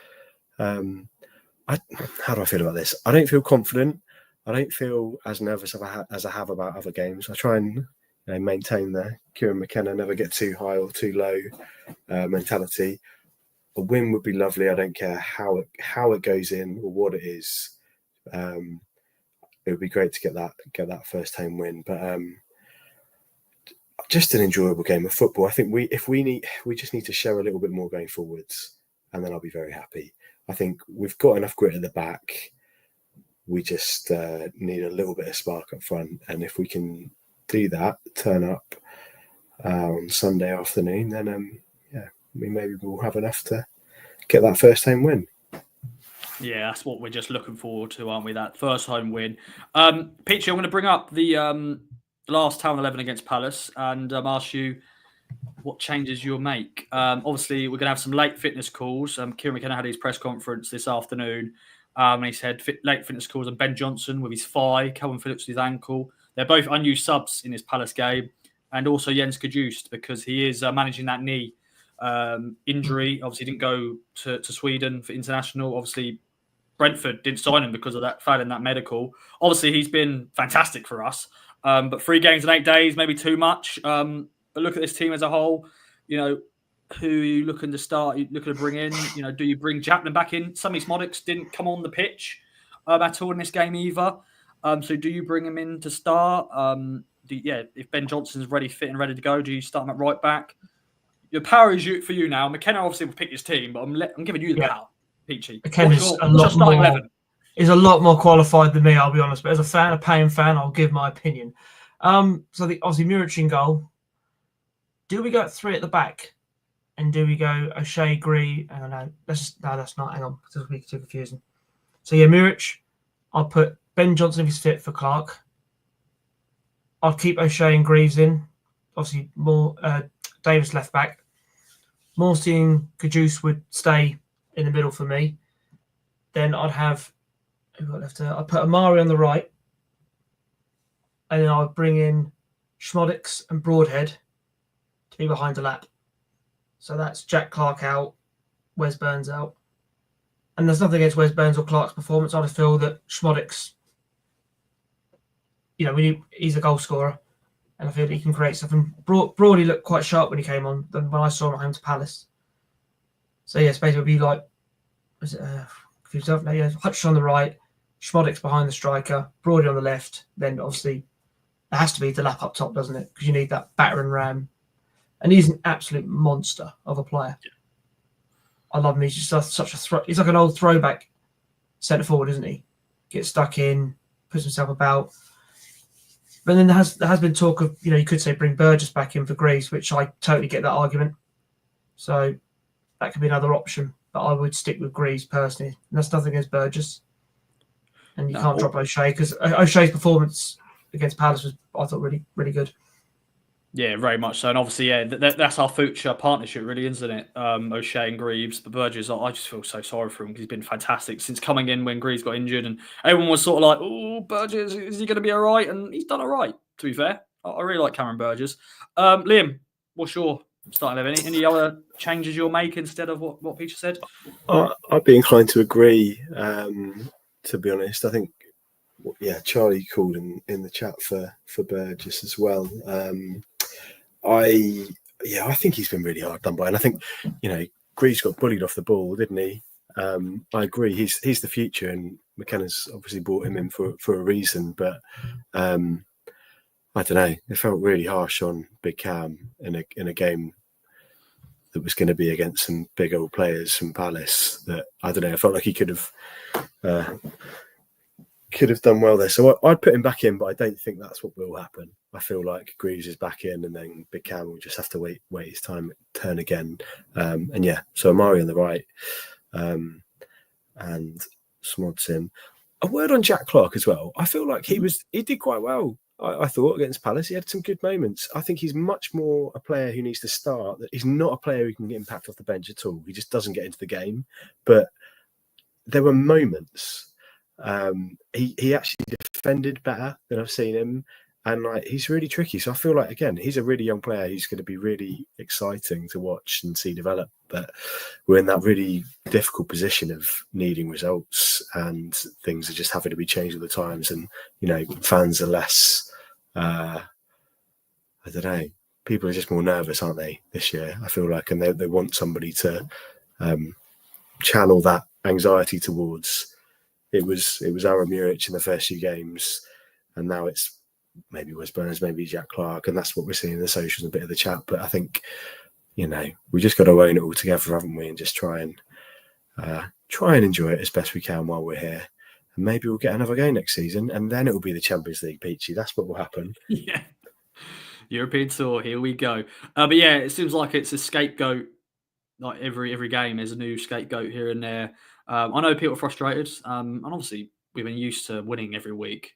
How do I feel about this? I don't feel confident. I don't feel as nervous as I have about other games. I try and maintain the Kieran McKenna, never get too high or too low mentality. A win would be lovely. I don't care how it goes in or what it is. It would be great to get that first home win. But just an enjoyable game of football. I think we just need to show a little bit more going forwards, and then I'll be very happy. I think we've got enough grit at the back. We just need a little bit of spark up front, and if we can do that, turn up on Sunday afternoon, then maybe we'll have enough to get that first home win. Yeah, that's what we're just looking forward to, aren't we? That first home win. Peachy, I'm going to bring up the last Town 11 against Palace and ask you what changes you'll make. Obviously, we're going to have some late fitness calls. Kieran McKenna had his press conference this afternoon. And he said late fitness calls on Ben Johnson with his thigh, Calvin Phillips with his ankle. They're both unused subs in his Palace game. And also Jens Kajust, because he is managing that knee injury. Obviously, didn't go to Sweden for international. Obviously, Brentford didn't sign him because of that failing that medical. Obviously, he's been fantastic for us. But 3 games in 8 days, maybe too much. But look at this team as a whole. Who are you looking to start? Are you looking to bring in? Do you bring Chapman back in? Sammy Smodics didn't come on the pitch at all in this game either. So do you bring him in to start? If Ben Johnson's fit and ready to go, do you start him at right back? Your power is for you now. McKenna obviously will pick his team, but I'm giving you the power, Peachy. McKenna's a lot more qualified than me, I'll be honest. But as a paying fan, I'll give my opinion. Obviously Muric in goal. Do we go at 3 at the back? And do we go O'Shea, Gree? That's not. Hang on, this will be too confusing. So yeah, Muric. I'll put Ben Johnson if he's fit for Clark. I'll keep O'Shea and Greaves in. obviously more Davis left back. Morsey and Kajus would stay in the middle for me. Then I'd have I'd put Amari on the right, and then I'd bring in Schmodix and Broadhead to be behind the lap. So that's Jack Clark out, Wes Burns out. And there's nothing against Wes Burns or Clark's performance. I just feel that Schmodix, he's a goal scorer, and I feel that he can create stuff. And Broadie looked quite sharp when he came on than when I saw him at home to Palace. So yeah, space would be like, Hutch on the right, Schmodix behind the striker, Broadie on the left. Then obviously it has to be the lap up top, doesn't it? Because you need that battering ram. And he's an absolute monster of a player. Yeah. I love him. He's just such a he's like an old throwback centre forward, isn't he? Gets stuck in, puts himself about. But then there has been talk of, you could say bring Burgess back in for Greaves, which I totally get that argument. So that could be another option. But I would stick with Greaves personally. And that's nothing against Burgess. And you can't drop O'Shea, because O'Shea's performance against Palace was, I thought, really, really good. Yeah, very much so. And obviously, yeah, that's our future partnership, really, isn't it? O'Shea and Greaves. But Burgess, I just feel so sorry for him because he's been fantastic since coming in when Greaves got injured. And everyone was sort of like, oh, Burgess, is he going to be all right? And he's done all right, to be fair. I really like Cameron Burgess. Liam, what's your starting 11? Any other changes you'll make instead of what Peter said? I'd be inclined to agree, to be honest. I think, Charlie called in the chat for Burgess as well. I think he's been really hard done by, and I think Greaves got bullied off the ball, didn't he? I agree. He's the future, and McKenna's obviously brought him in for a reason. But I don't know. It felt really harsh on Big Cam in a game that was going to be against some big old players from Palace. That I don't know. I felt like he could have done well there. So I'd put him back in, but I don't think that's what will happen. I feel like Greaves is back in, and then Big Cam will just have to wait his turn again. So Amari on the right, and Smods in. A word on Jack Clark as well. I feel like he did quite well. I thought against Palace, he had some good moments. I think he's much more a player who needs to start. He's not a player who can get impact off the bench at all. He just doesn't get into the game. But there were moments. He actually defended better than I've seen him, and he's really tricky. So I feel like, again, he's a really young player who's going to be really exciting to watch and see develop. But we're in that really difficult position of needing results, and things are just having to be changed all the times. And fans are less. I don't know. People are just more nervous, aren't they, this year? I feel like, and they want somebody to channel that anxiety towards. It was Aaron Muric in the first few games, and now it's maybe Wes Burns, maybe Jack Clark, and that's what we're seeing in the socials, a bit of the chat. But I think, we just got to own it all together, haven't we, and just try and enjoy it as best we can while we're here. And maybe we'll get another game next season, and then it will be the Champions League, Peachy. That's what will happen. Yeah, European tour. Here we go. But yeah, it seems like it's a scapegoat. Like every game, there's a new scapegoat here and there. I know people are frustrated, and obviously we've been used to winning every week.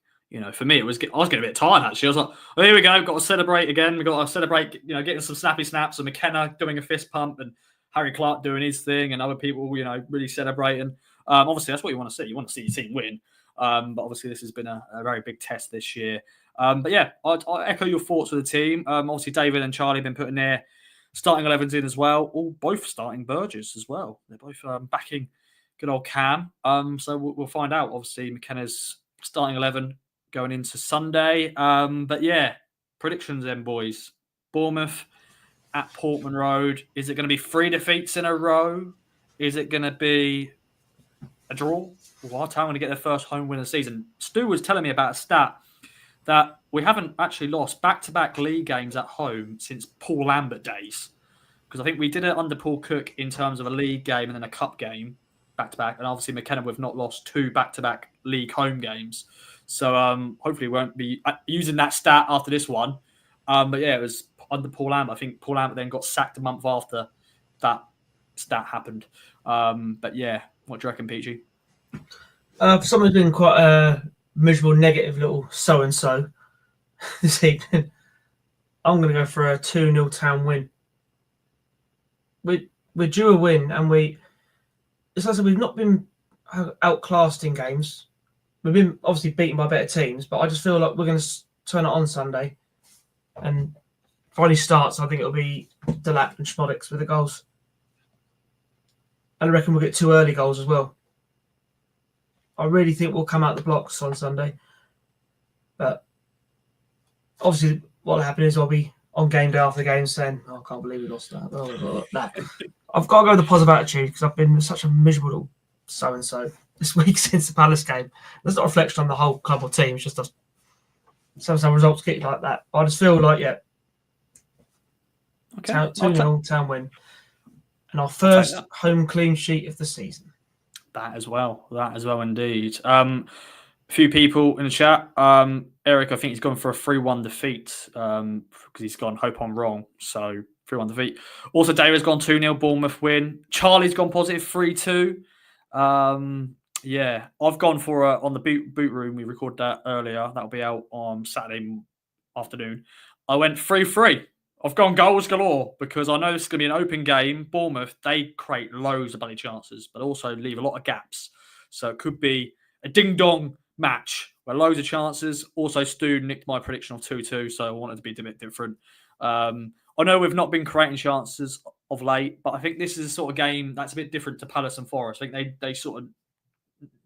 For me, I was getting a bit tired actually. I was like, oh, here we go, got to celebrate again. We've got to celebrate, getting some snappy snaps, and McKenna doing a fist pump, and Harry Clark doing his thing, and other people, really celebrating. Obviously, that's what you want to see. You want to see your team win. But obviously, this has been a very big test this year. But yeah, I echo your thoughts with the team. Obviously, David and Charlie have been putting their starting 11s in as well. Both starting Burgess as well. They're both backing good old Cam. So we'll find out. Obviously, McKenna's starting 11 going into Sunday. But yeah, predictions then, boys. Bournemouth at Portman Road. Is it going to be 3 defeats in a row? Is it going to be a draw? Our Town going to get their first home win of the season. Stu was telling me about a stat that we haven't actually lost back-to-back league games at home since Paul Lambert days. Because I think we did it under Paul Cook in terms of a league game and then a cup game back-to-back. And obviously McKenna, we've not lost 2 back-to-back league home games. So hopefully we won't be using that stat after this one. But yeah, it was under Paul Lambert. I think Paul Lambert then got sacked a month after that stat happened. But yeah, what do you reckon, Peachy? For someone who's been quite a miserable, negative little so-and-so this evening, I'm going to go for a 2-0 Town win. We're due a win, and it's like we've not been outclassed in games. We've been obviously beaten by better teams, but I just feel like we're going to turn it on Sunday. And Friday starts, I think it'll be Delap and Schmodix with the goals. And I reckon we'll get 2 early goals as well. I really think we'll come out the blocks on Sunday. But obviously, what will happen is I'll be on game day after the game saying, I can't believe we lost that. Blah, blah, blah. Nah. I've got to go with the positive attitude because I've been such a miserable little so-and-so this week since the Palace game. There's not a reflection on the whole club or team. It's just some results get you like that. But I just feel like, okay. 2-0 Town win. And our first home clean sheet of the season. That as well indeed. A few people in the chat. Eric, I think he's gone for a 3-1 defeat because he's gone hope I'm wrong. So 3-1 defeat. Also, David's gone 2-0 Bournemouth win. Charlie's gone positive 3-2. I've gone for on the boot room. We recorded that earlier. That'll be out on Saturday afternoon. I went 3-3. I've gone goals galore because I know this is going to be an open game. Bournemouth, they create loads of bloody chances, but also leave a lot of gaps. So it could be a ding-dong match where loads of chances. Also, Stu nicked my prediction of 2-2, so I wanted to be a bit different. I know we've not been creating chances of late, but I think this is a sort of game that's a bit different to Palace and Forest. I think they sort of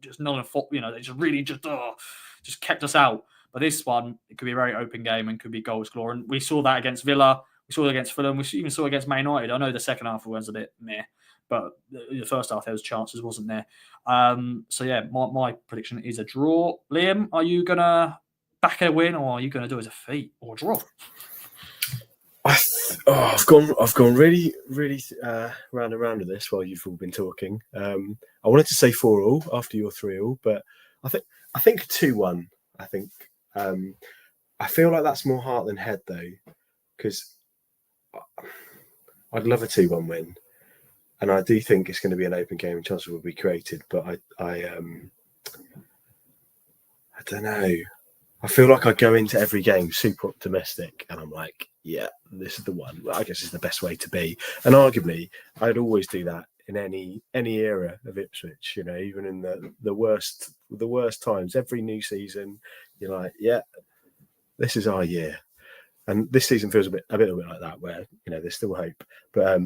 just they just really just kept us out. But this one, it could be a very open game and could be goals galore. And we saw that against Villa. We saw it against Fulham. We even saw it against Man United. I know the second half was a bit meh, but the first half there was chances, wasn't there? My prediction is a draw. Liam, are you going to back a win or are you going to do it as a defeat or a draw? I've gone really round and round with this while you've all been talking. I wanted to say 4-4 after your 3-3, but I think 2-1. I feel like that's more heart than head though, because I'd love a 2-1 win, and I do think it's going to be an open game and chances will be created. But I don't know. I feel like I go into every game super optimistic, and I'm like, yeah, this is the one. I guess it's the best way to be. And arguably, I'd always do that in any era of Ipswich. You know, even in the worst times, every new season, you're like, yeah, this is our year. And this season feels a bit like that, where there's still hope, but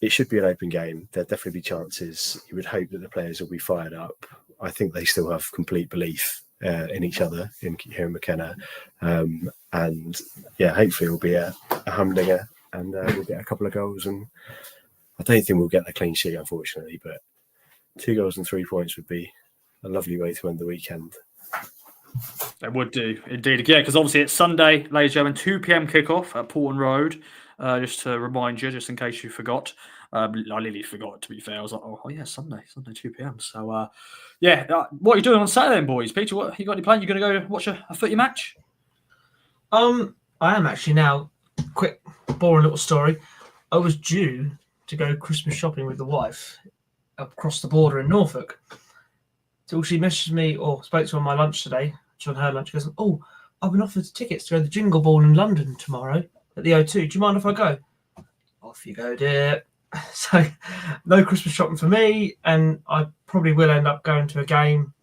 it should be an open game. There'll definitely be chances. You would hope that the players will be fired up. I think they still have complete belief in each other here in McKenna, and hopefully it'll be a humdinger, and we'll get a couple of goals. And I don't think we'll get the clean sheet, unfortunately, but 2 goals and 3 points would be a lovely way to end the weekend. They would do, indeed. Yeah, because obviously it's Sunday, ladies and gentlemen, 2 p.m. kickoff at Portman Road. Just to remind you, just in case you forgot. I literally forgot, to be fair. I was like, oh yeah, Sunday, 2 p.m. So, what are you doing on Saturday, then, boys? Peter, what you got any plan? You going to go watch a footy match? I am actually now. Quick, boring little story. I was due to go Christmas shopping with the wife across the border in Norfolk. So she messaged me or spoke to her on my lunch today. On her lunch, she goes, "Oh, I've been offered tickets to go to the Jingle Ball in London tomorrow at the O2. Do you mind if I go?" Off you go, dear. So, no Christmas shopping for me, and I probably will end up going to a game.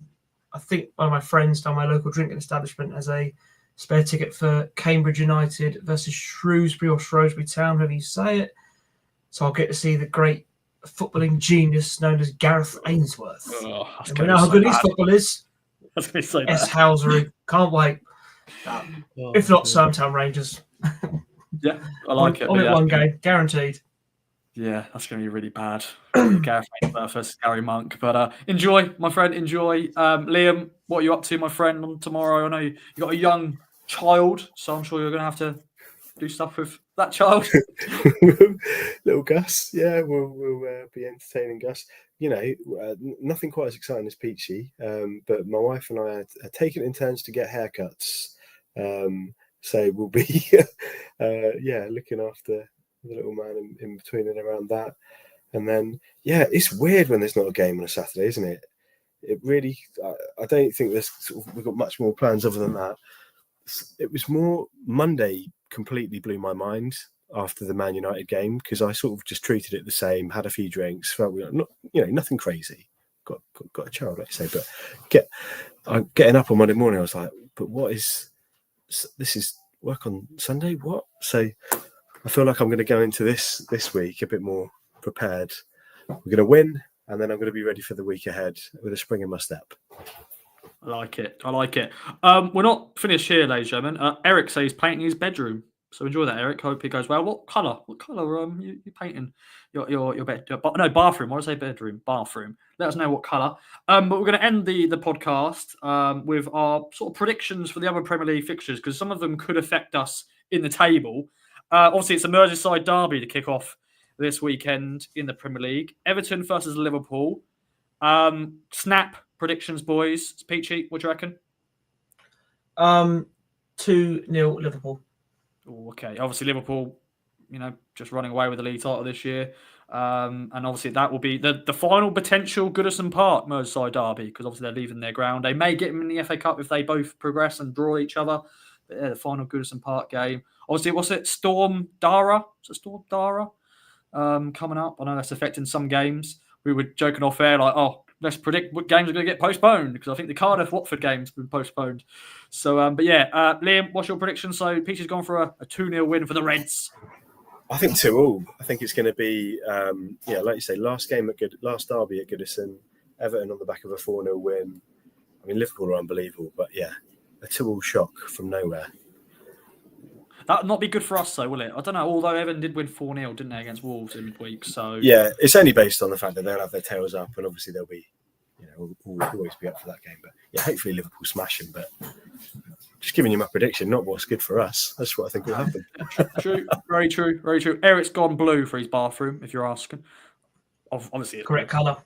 I think one of my friends down my local drinking establishment has a spare ticket for Cambridge United versus Shrewsbury or Shrewsbury Town, however you say it. So I'll get to see the great footballing genius known as Gareth Ainsworth. And we know how good his football is. I was going to say that. S. Housery. Can't wait. If not, Surmtown Rangers. Yeah, I like it. I'll get one game, guaranteed. Yeah, that's going to be really bad. Gareth Ainsworth versus Gary Monk. But enjoy, my friend, enjoy. Liam, what are you up to, my friend, on tomorrow? I know you got a young child, so I'm sure you're going to have to do stuff with that child. Little Gus, yeah, we'll be entertaining Gus. Nothing quite as exciting as Peachy, but my wife and I are taking it in turns to get haircuts. So we'll be, looking after the little man in between and around that. And then, it's weird when there's not a game on a Saturday, isn't it? It really, I don't think we've got much more plans other than that. it was more Monday completely blew my mind after the Man United game, because I sort of just treated it the same, had a few drinks, felt nothing crazy. Got a child, like you say, but getting up on Monday morning, I was like, but this is work on Sunday? What? So I feel like I'm going to go into this week a bit more prepared. We're going to win, and then I'm going to be ready for the week ahead with a spring in my step. I like it. We're not finished here, ladies and gentlemen. Eric says he's painting his bedroom. So enjoy that, Eric. Hope it goes well. What colour? You painting your bed? No, bathroom. Why did I say bedroom? Bathroom. Let us know what colour. But we're going to end the podcast with our sort of predictions for the other Premier League fixtures, because some of them could affect us in the table. Obviously, it's a Merseyside derby to kick off this weekend in the Premier League. Everton versus Liverpool. Snap predictions, boys. Peachy, what do you reckon? 2-0 Liverpool. Okay, obviously Liverpool, just running away with the league title this year. And obviously that will be the final potential Goodison Park Merseyside derby, because obviously they're leaving their ground. They may get them in the FA Cup if they both progress and draw each other. But yeah, the final Goodison Park game. Obviously, what's it? Storm Dara? Is it Storm Dara coming up? I know that's affecting some games. We were joking off air like, let's predict what games are going to get postponed, because I think the Cardiff-Watford game's been postponed. So, Liam, what's your prediction? So, Peachy's gone for a 2-0 win for the Reds. I think 2-2. I think it's going to be, like you say, last derby at Goodison, Everton on the back of a 4-0 win. I mean, Liverpool are unbelievable, but yeah, a 2-2 shock from nowhere. That'd not be good for us, though, will it? I don't know. Although Everton did win 4-0, didn't they, against Wolves in midweek? So yeah, it's only based on the fact that they'll have their tails up, and obviously they'll be, always be up for that game. But yeah, hopefully Liverpool smash them. But just giving you my prediction, not what's good for us. That's what I think will happen. True, very true, very true. Eric's gone blue for his bathroom, if you're asking. Obviously, correct colour.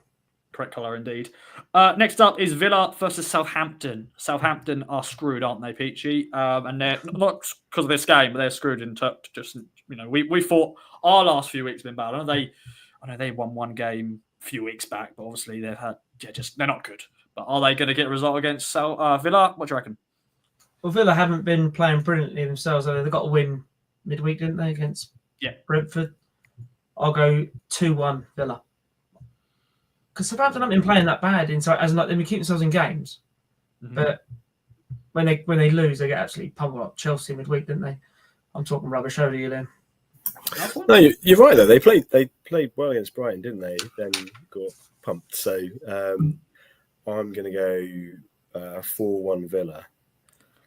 Correct colour indeed. Next up is Villa versus Southampton. Southampton are screwed, aren't they, Peachy? And they're not because of this game, but they're screwed in just we thought our last few weeks have been bad. I know they won one game a few weeks back, but obviously they've had they're not good. But are they going to get a result against Villa? What do you reckon? Well, Villa haven't been playing brilliantly themselves. They got a win midweek, didn't they, against Brentford? I'll go 2-1 Villa. Because Southampton haven't been playing that bad they keep themselves in games, but when they lose, they get absolutely pummeled up. Chelsea midweek, didn't they? I'm talking rubbish over you, then. No, you're right though. They played well against Brighton, didn't they? Then got pumped. So I'm going to go 4-1 Villa,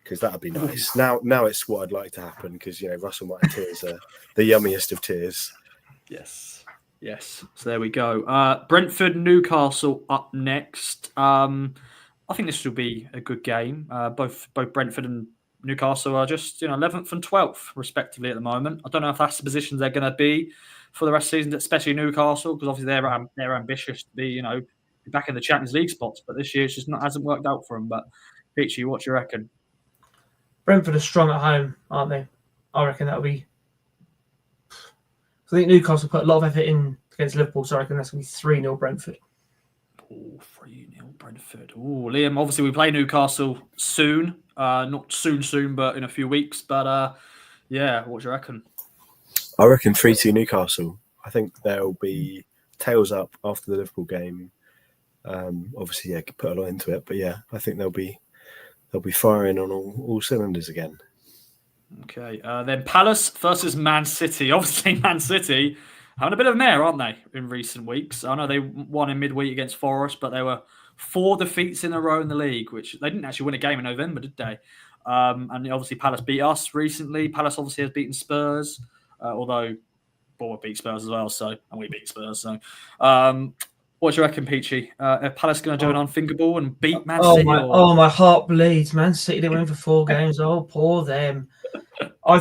because that'd be nice. Now it's what I'd like to happen, because Russell Martin tears are the yummiest of tears. Yes. So there we go. Brentford, Newcastle up next. I think this will be a good game. Both Brentford and Newcastle are just 11th and 12th respectively at the moment. I don't know if that's the positions they're going to be for the rest of the season, especially Newcastle, because obviously they're ambitious to be back in the Champions League spots. But this year it just hasn't worked out for them. But Peachy, what do you reckon? Brentford are strong at home, aren't they? I reckon that'll be. I think Newcastle put a lot of effort in against Liverpool, so I reckon that's going to be 3-0 Brentford. 3-0 Brentford. Liam, obviously we play Newcastle soon. Not soon, but in a few weeks. But what do you reckon? I reckon 3-2 Newcastle. I think they'll be tails up after the Liverpool game. Obviously, could put a lot into it, but I think they'll be firing on all cylinders again. Okay, then Palace versus Man City. Obviously, Man City having a bit of a mare, aren't they, in recent weeks? I know they won in midweek against Forest, but they were 4 defeats in a row in the league, which they didn't actually win a game in November, did they? And obviously Palace beat us recently. Palace obviously has beaten Spurs, although Bournemouth beat Spurs as well, and we beat Spurs. So, what do you reckon, Peachy? Are Palace going to do an unthinkable and beat Man City? My heart bleeds. Man City, they went for 4 games. Oh, poor them. I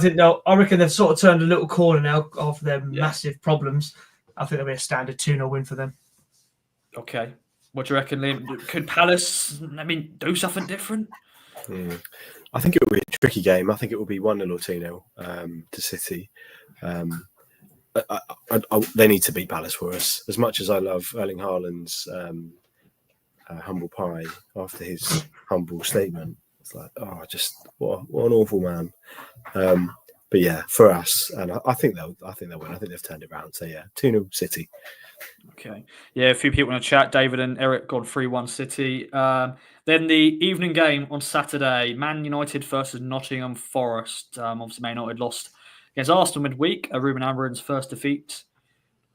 reckon they've sort of turned a little corner now after their massive problems. I think there'll be a standard 2-0 win for them. Okay. What do you reckon, Liam? Could Palace, do something different? I think it will be a tricky game. I think it will be 1-0 or 2-0 to City. They need to beat Palace for us. As much as I love Erling Haaland's humble pie after his humble statement, It's like, oh, just what an awful man. But yeah, for us, and I think they'll win. I think they've turned it around. So yeah, 2-0 City. Okay. Yeah, a few people in the chat. David and Eric gone 3-1 City. Then the evening game on Saturday, Man United versus Nottingham Forest. Obviously, Man United lost against Arsenal midweek. Ruben Amorim's first defeat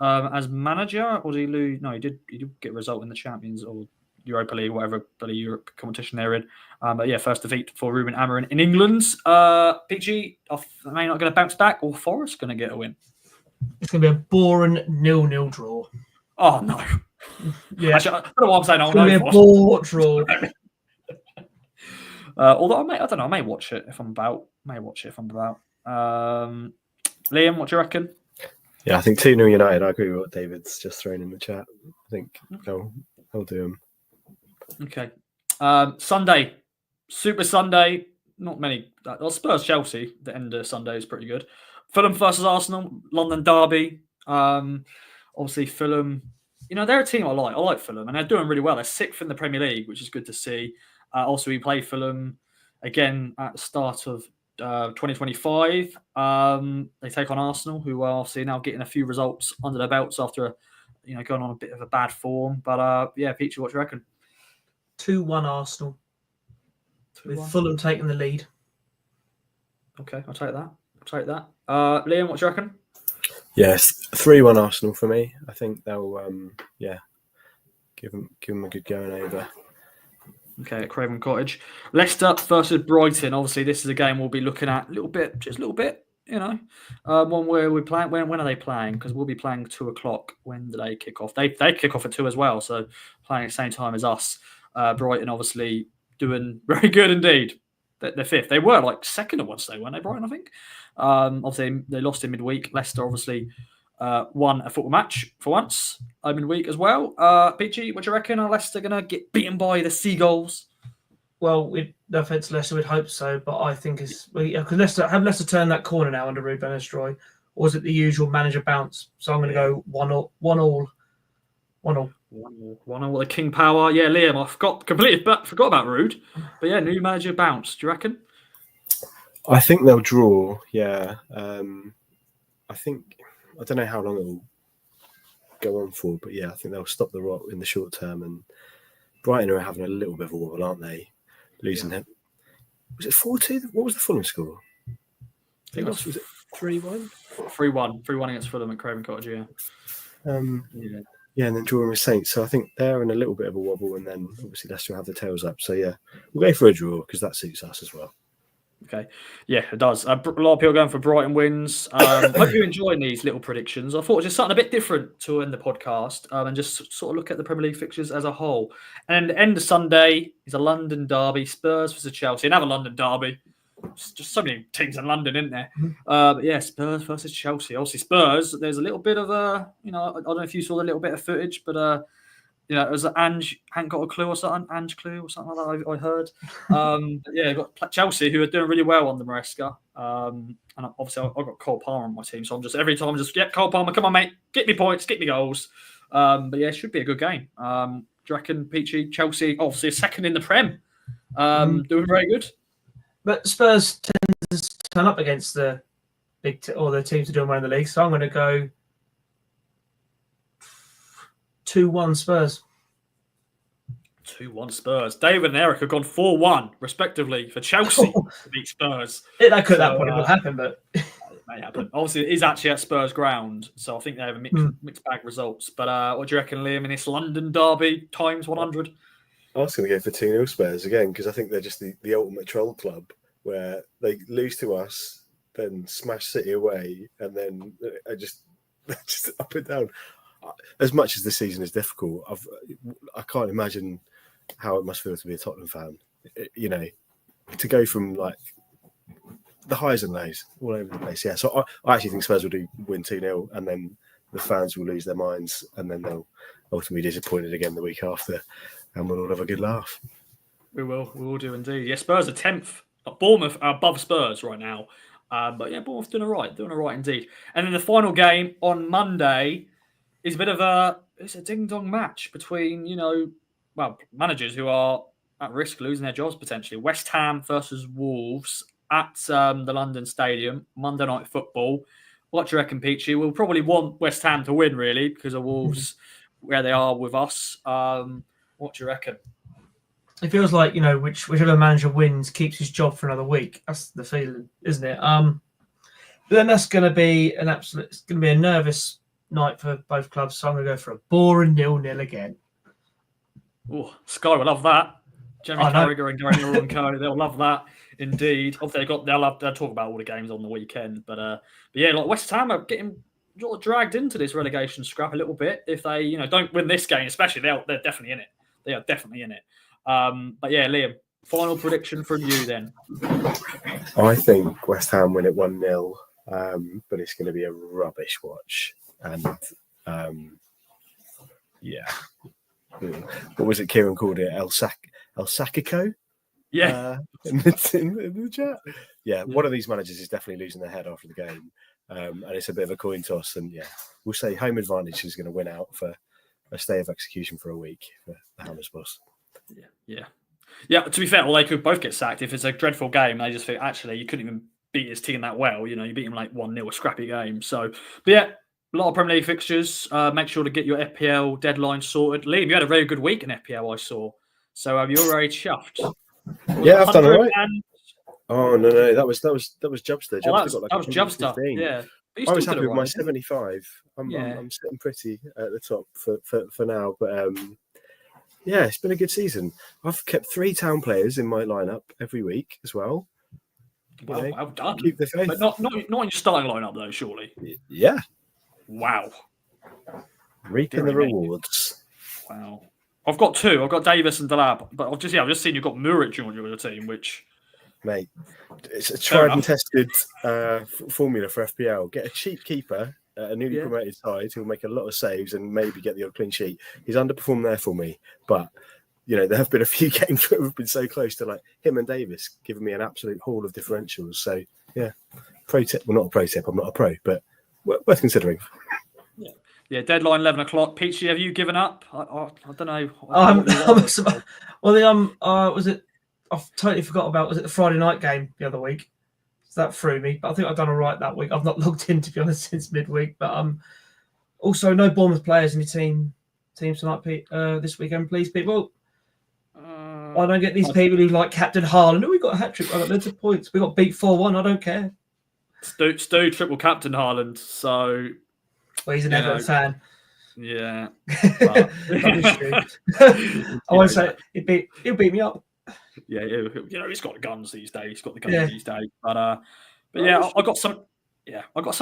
as manager, or did he lose? No, he did get a result in the Champions or Europa League, whatever bloody Europe competition they're in. But yeah, first defeat for Ruben Amorim in England. PG, are Man United going to bounce back, or Forest going to get a win? It's going to be a boring 0-0 draw. Oh no! Yeah, Actually, I don't know what I'm saying. it's going to be a boring draw. Although I don't know. I may watch it if I'm about. Liam, what do you reckon? Yeah, I think 2-0 United. I agree with what David's just thrown in the chat. I think they'll do them. Okay. Sunday, Super Sunday. Not many. Spurs Chelsea. The end of Sunday is pretty good. Fulham versus Arsenal, London derby. Obviously Fulham. They're a team I like. I like Fulham, and they're doing really well. They're 6th in the Premier League, which is good to see. Also, we play Fulham again at the start of 2025. They take on Arsenal, who are obviously now getting a few results under their belts after, going on a bit of a bad form. But yeah, Peachy, what do you reckon? 2-1 Arsenal. 2-1. With Fulham taking the lead. Okay, I'll take that. Liam, what do you reckon? Yes, 3-1 Arsenal for me. I think they'll, give them a good going over. Okay, at Craven Cottage. Leicester versus Brighton. Obviously, this is a game we'll be looking at just a little bit. One where we're playing. When are they playing? Because we'll be playing 2:00. When do they kick off? They kick off at 2 as well. So playing at the same time as us. Brighton obviously doing very good indeed. They're 5th. They were like 2nd at one stage, weren't they, Brighton? I think. Obviously, they lost in midweek. Leicester obviously won a football match for once midweek as well. PG, what do you reckon? Are Leicester going to get beaten by the Seagulls? Well, no offense to Leicester, we'd hope so, but I think because Leicester turned that corner now under Ruud van Nistelrooy, or was it the usual manager bounce? So I'm going to go 1-1. 1-1. The King Power. Yeah, Liam, I forgot about Ruud. But yeah, new manager bounce. Do you reckon? I think they'll draw. Yeah. I don't know how long it will go on for, but yeah, I think they'll stop the rot in the short term. And Brighton are having a little bit of a wobble, aren't they? Losing him. Was it 4-2? What was the Fulham score? I think was it 3-1? 3-1 against Fulham at Craven Cottage. Yeah. Yeah, and then drawing with Saints. So I think they're in a little bit of a wobble, and then obviously Leicester will have the tails up. So yeah, we'll go for a draw because that suits us as well. Okay. Yeah, it does. A lot of people going for Brighton wins. Hope you're enjoying these little predictions. I thought it was just something a bit different to end the podcast and just sort of look at the Premier League fixtures as a whole. And the end of Sunday is a London derby, Spurs versus Chelsea. Another London derby. Just so many teams in London, isn't there? But yeah, Spurs versus Chelsea. Obviously, Spurs, there's a little bit of I don't know if you saw the little bit of footage, but it was Ange hadn't got a clue or something. Ange clue or something like that. I heard. Yeah, got Chelsea who are doing really well on the Maresca. And obviously, I've got Cole Palmer on my team, so I'm just every time Cole Palmer, come on, mate, get me points, get me goals. But yeah, it should be a good game. Do you reckon, Peachy? Chelsea, obviously, second in the Prem, doing very good. But Spurs tend to turn up against the big or the teams who are doing well in the league, so I'm going to go 2-1 Spurs. 2-1 Spurs. David and Eric have gone 4-1, respectively, for Chelsea to beat Spurs. That probably will happen, but it may happen. Obviously, it is actually at Spurs ground, so I think they have a mixed bag results. But what do you reckon, Liam, in this London derby times 100? I was going to go for 2-0 Spurs again because I think they're just the ultimate troll club where they lose to us, then smash City away, and then just up and down. As much as this season is difficult, I can't imagine how it must feel to be a Tottenham fan. To go from like the highs and lows all over the place. Yeah, so I actually think Spurs will win 2-0, and then the fans will lose their minds, and then they'll ultimately be disappointed again the week after, and we'll all have a good laugh. We will do indeed. Yeah, Spurs are 10th. Bournemouth are above Spurs right now. But yeah, Bournemouth doing all right indeed. And then the final game on Monday is a bit of it's a ding-dong match between, managers who are at risk of losing their jobs potentially. West Ham versus Wolves at the London Stadium, Monday Night Football. What do you reckon, Peachy? We'll probably want West Ham to win, really, because of Wolves, where they are with us. What do you reckon? It feels like, whichever manager wins keeps his job for another week. That's the feeling, isn't it? But then that's going to be it's going to be a nervous night for both clubs. So I'm going to go for a boring 0-0 again. Oh, Sky will love that. Jamie Carragher and Gary Neville and Co. They'll love that indeed. Obviously, they'll talk about all the games on the weekend, but yeah, like West Ham are getting sort of dragged into this relegation scrap a little bit. If they don't win this game, especially, they're definitely in it. They are definitely in it. But yeah, Liam, final prediction from you then. I think West Ham win it 1-0, but it's going to be a rubbish watch. And yeah. What was it Kieran called it? El Sacico? Yeah. In the chat. Yeah, one of these managers is definitely losing their head after the game. And it's a bit of a coin toss. And yeah, we'll say home advantage is going to win out for a stay of execution for a week for the Hammers boss. Yeah. To be fair, well, they could both get sacked if it's a dreadful game. They just think actually you couldn't even beat his team that well. You beat him like 1-0, a scrappy game. So, but yeah, a lot of Premier League fixtures. Make sure to get your FPL deadline sorted. Liam, you had a very good week in FPL, I saw. So you're very chuffed. Yeah, I've done all right. Oh no, that was Jubster. That was Jubster. Yeah, I was happy with my 75. I'm sitting pretty at the top for now, but yeah, it's been a good season. I've kept 3 town players in my lineup every week as well. Well done. Keep the faith. But not in your starting lineup though, surely. Yeah. Wow. Reaping the rewards. Wow. I've got 2. I've got Davis and Delab, but I've just seen you've got Muric on your team, which, mate, it's a tried and tested formula for FPL. Get a cheap keeper at a newly promoted side who'll make a lot of saves and maybe get the odd clean sheet. He's underperformed there for me, but there have been a few games that have been so close to like him and Davis giving me an absolute haul of differentials. So yeah, pro tip. Well, not a pro tip. I'm not a pro, but worth considering. Yeah, deadline 11 o'clock. Peachy, have you given up? I don't know. Was it? I've totally forgot about. Was it the Friday night game the other week? So that threw me. But I think I've done all right that week. I've not logged in, to be honest, since midweek. But also no Bournemouth players in your team tonight, Pete. This weekend, please, people. I don't get these people who like Captain Haaland. We got a hat trick. I got loads of points. We got beat 4-1. I don't care. Stu triple Captain Haaland. So. Well, he's an Everton fan. Yeah. But... I want to say he'll beat me up. Yeah, he's got the guns these days. He's got the guns these days. But yeah, I got so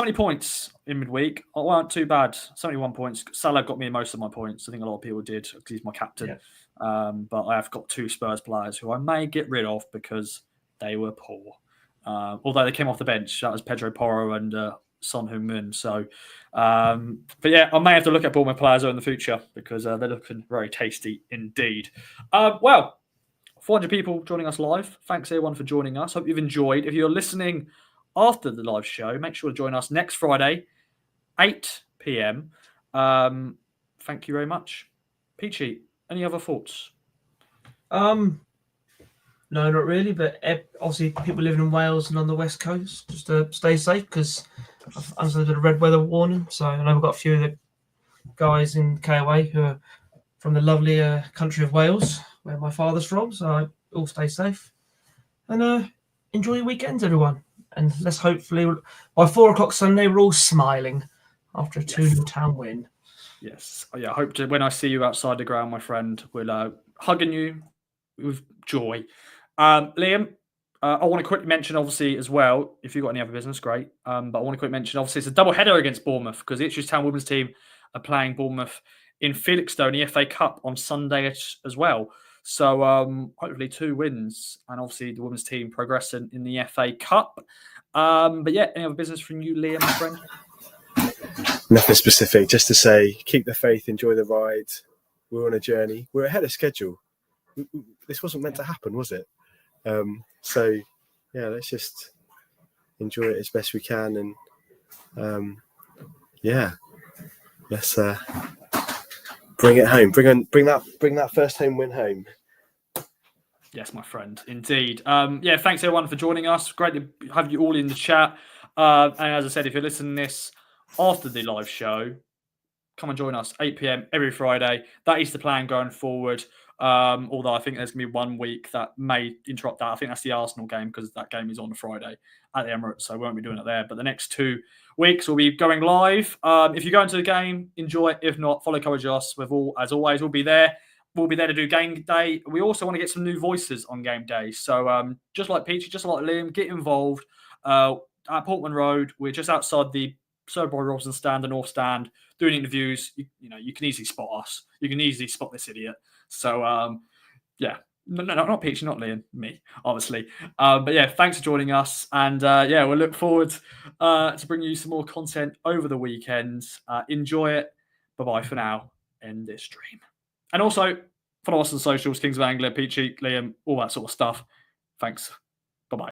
many points in midweek. I weren't too bad. 71 points. Salah got me most of my points. I think a lot of people did because he's my captain. Yeah. But I have got 2 Spurs players who I may get rid of because they were poor. Although they came off the bench. That was Pedro Porro and Son Heung-min. So, but yeah, I may have to look at Bournemouth players in the future because they're looking very tasty indeed. Well, 400 people joining us live. Thanks everyone for joining us. Hope you've enjoyed. If you're listening after the live show, make sure to join us next Friday, 8 p.m. Thank you very much. Peachy, any other thoughts? No, not really. But obviously, people living in Wales and on the West Coast, just to stay safe because I've understood a red weather warning. So I know we've got a few of the guys in KOA who are from the lovely country of Wales, where my father's from. So all stay safe and enjoy your weekends, everyone. And let's hopefully by 4 o'clock Sunday we're all smiling after a 2-0 town win. Yes. Yeah. I hope to, when I see you outside the ground, my friend, we'll hugging you with joy. Liam, I want to quickly mention, obviously, as well, if you've got any other business, great. But I want to quickly mention, obviously, it's a double header against Bournemouth because the Ipswich Town women's team are playing Bournemouth in Felixstowe, the FA Cup on Sunday as well. So hopefully 2 wins and obviously the women's team progressing in the FA Cup. But yeah, any other business from you, Liam, my friend? Nothing specific, just to say, keep the faith, enjoy the ride. We're on a journey. We're ahead of schedule. This wasn't meant to happen, was it? So yeah, let's just enjoy it as best we can, and yeah, let's bring it home. Bring that first home win home. Yes, my friend, indeed. Yeah, thanks everyone for joining us. Great to have you all in the chat. And as I said, if you're listening to this after the live show, come and join us 8 p.m. every Friday. That is the plan going forward. Although I think there's going to be 1 week that may interrupt that. I think that's the Arsenal game because that game is on the Friday at the Emirates, so we won't be doing it there. But the next 2 weeks we'll be going live. If you go into the game, enjoy it. If not, follow Courage Us. As always, we'll be there. We'll be there to do game day. We also want to get some new voices on game day. So just like Peachy, just like Liam, get involved. At Portman Road, we're just outside the Sir Boy Robson stand, the North Stand, doing interviews. You can easily spot us. You can easily spot this idiot. So yeah, no, not Peachy, not Liam, me, obviously. But yeah, thanks for joining us, and yeah, we'll look forward to bringing you some more content over the weekends. Enjoy it. Bye bye for now. End this stream. And also, follow us on socials, Kings of Anglia, Peachy, Liam, all that sort of stuff. Thanks.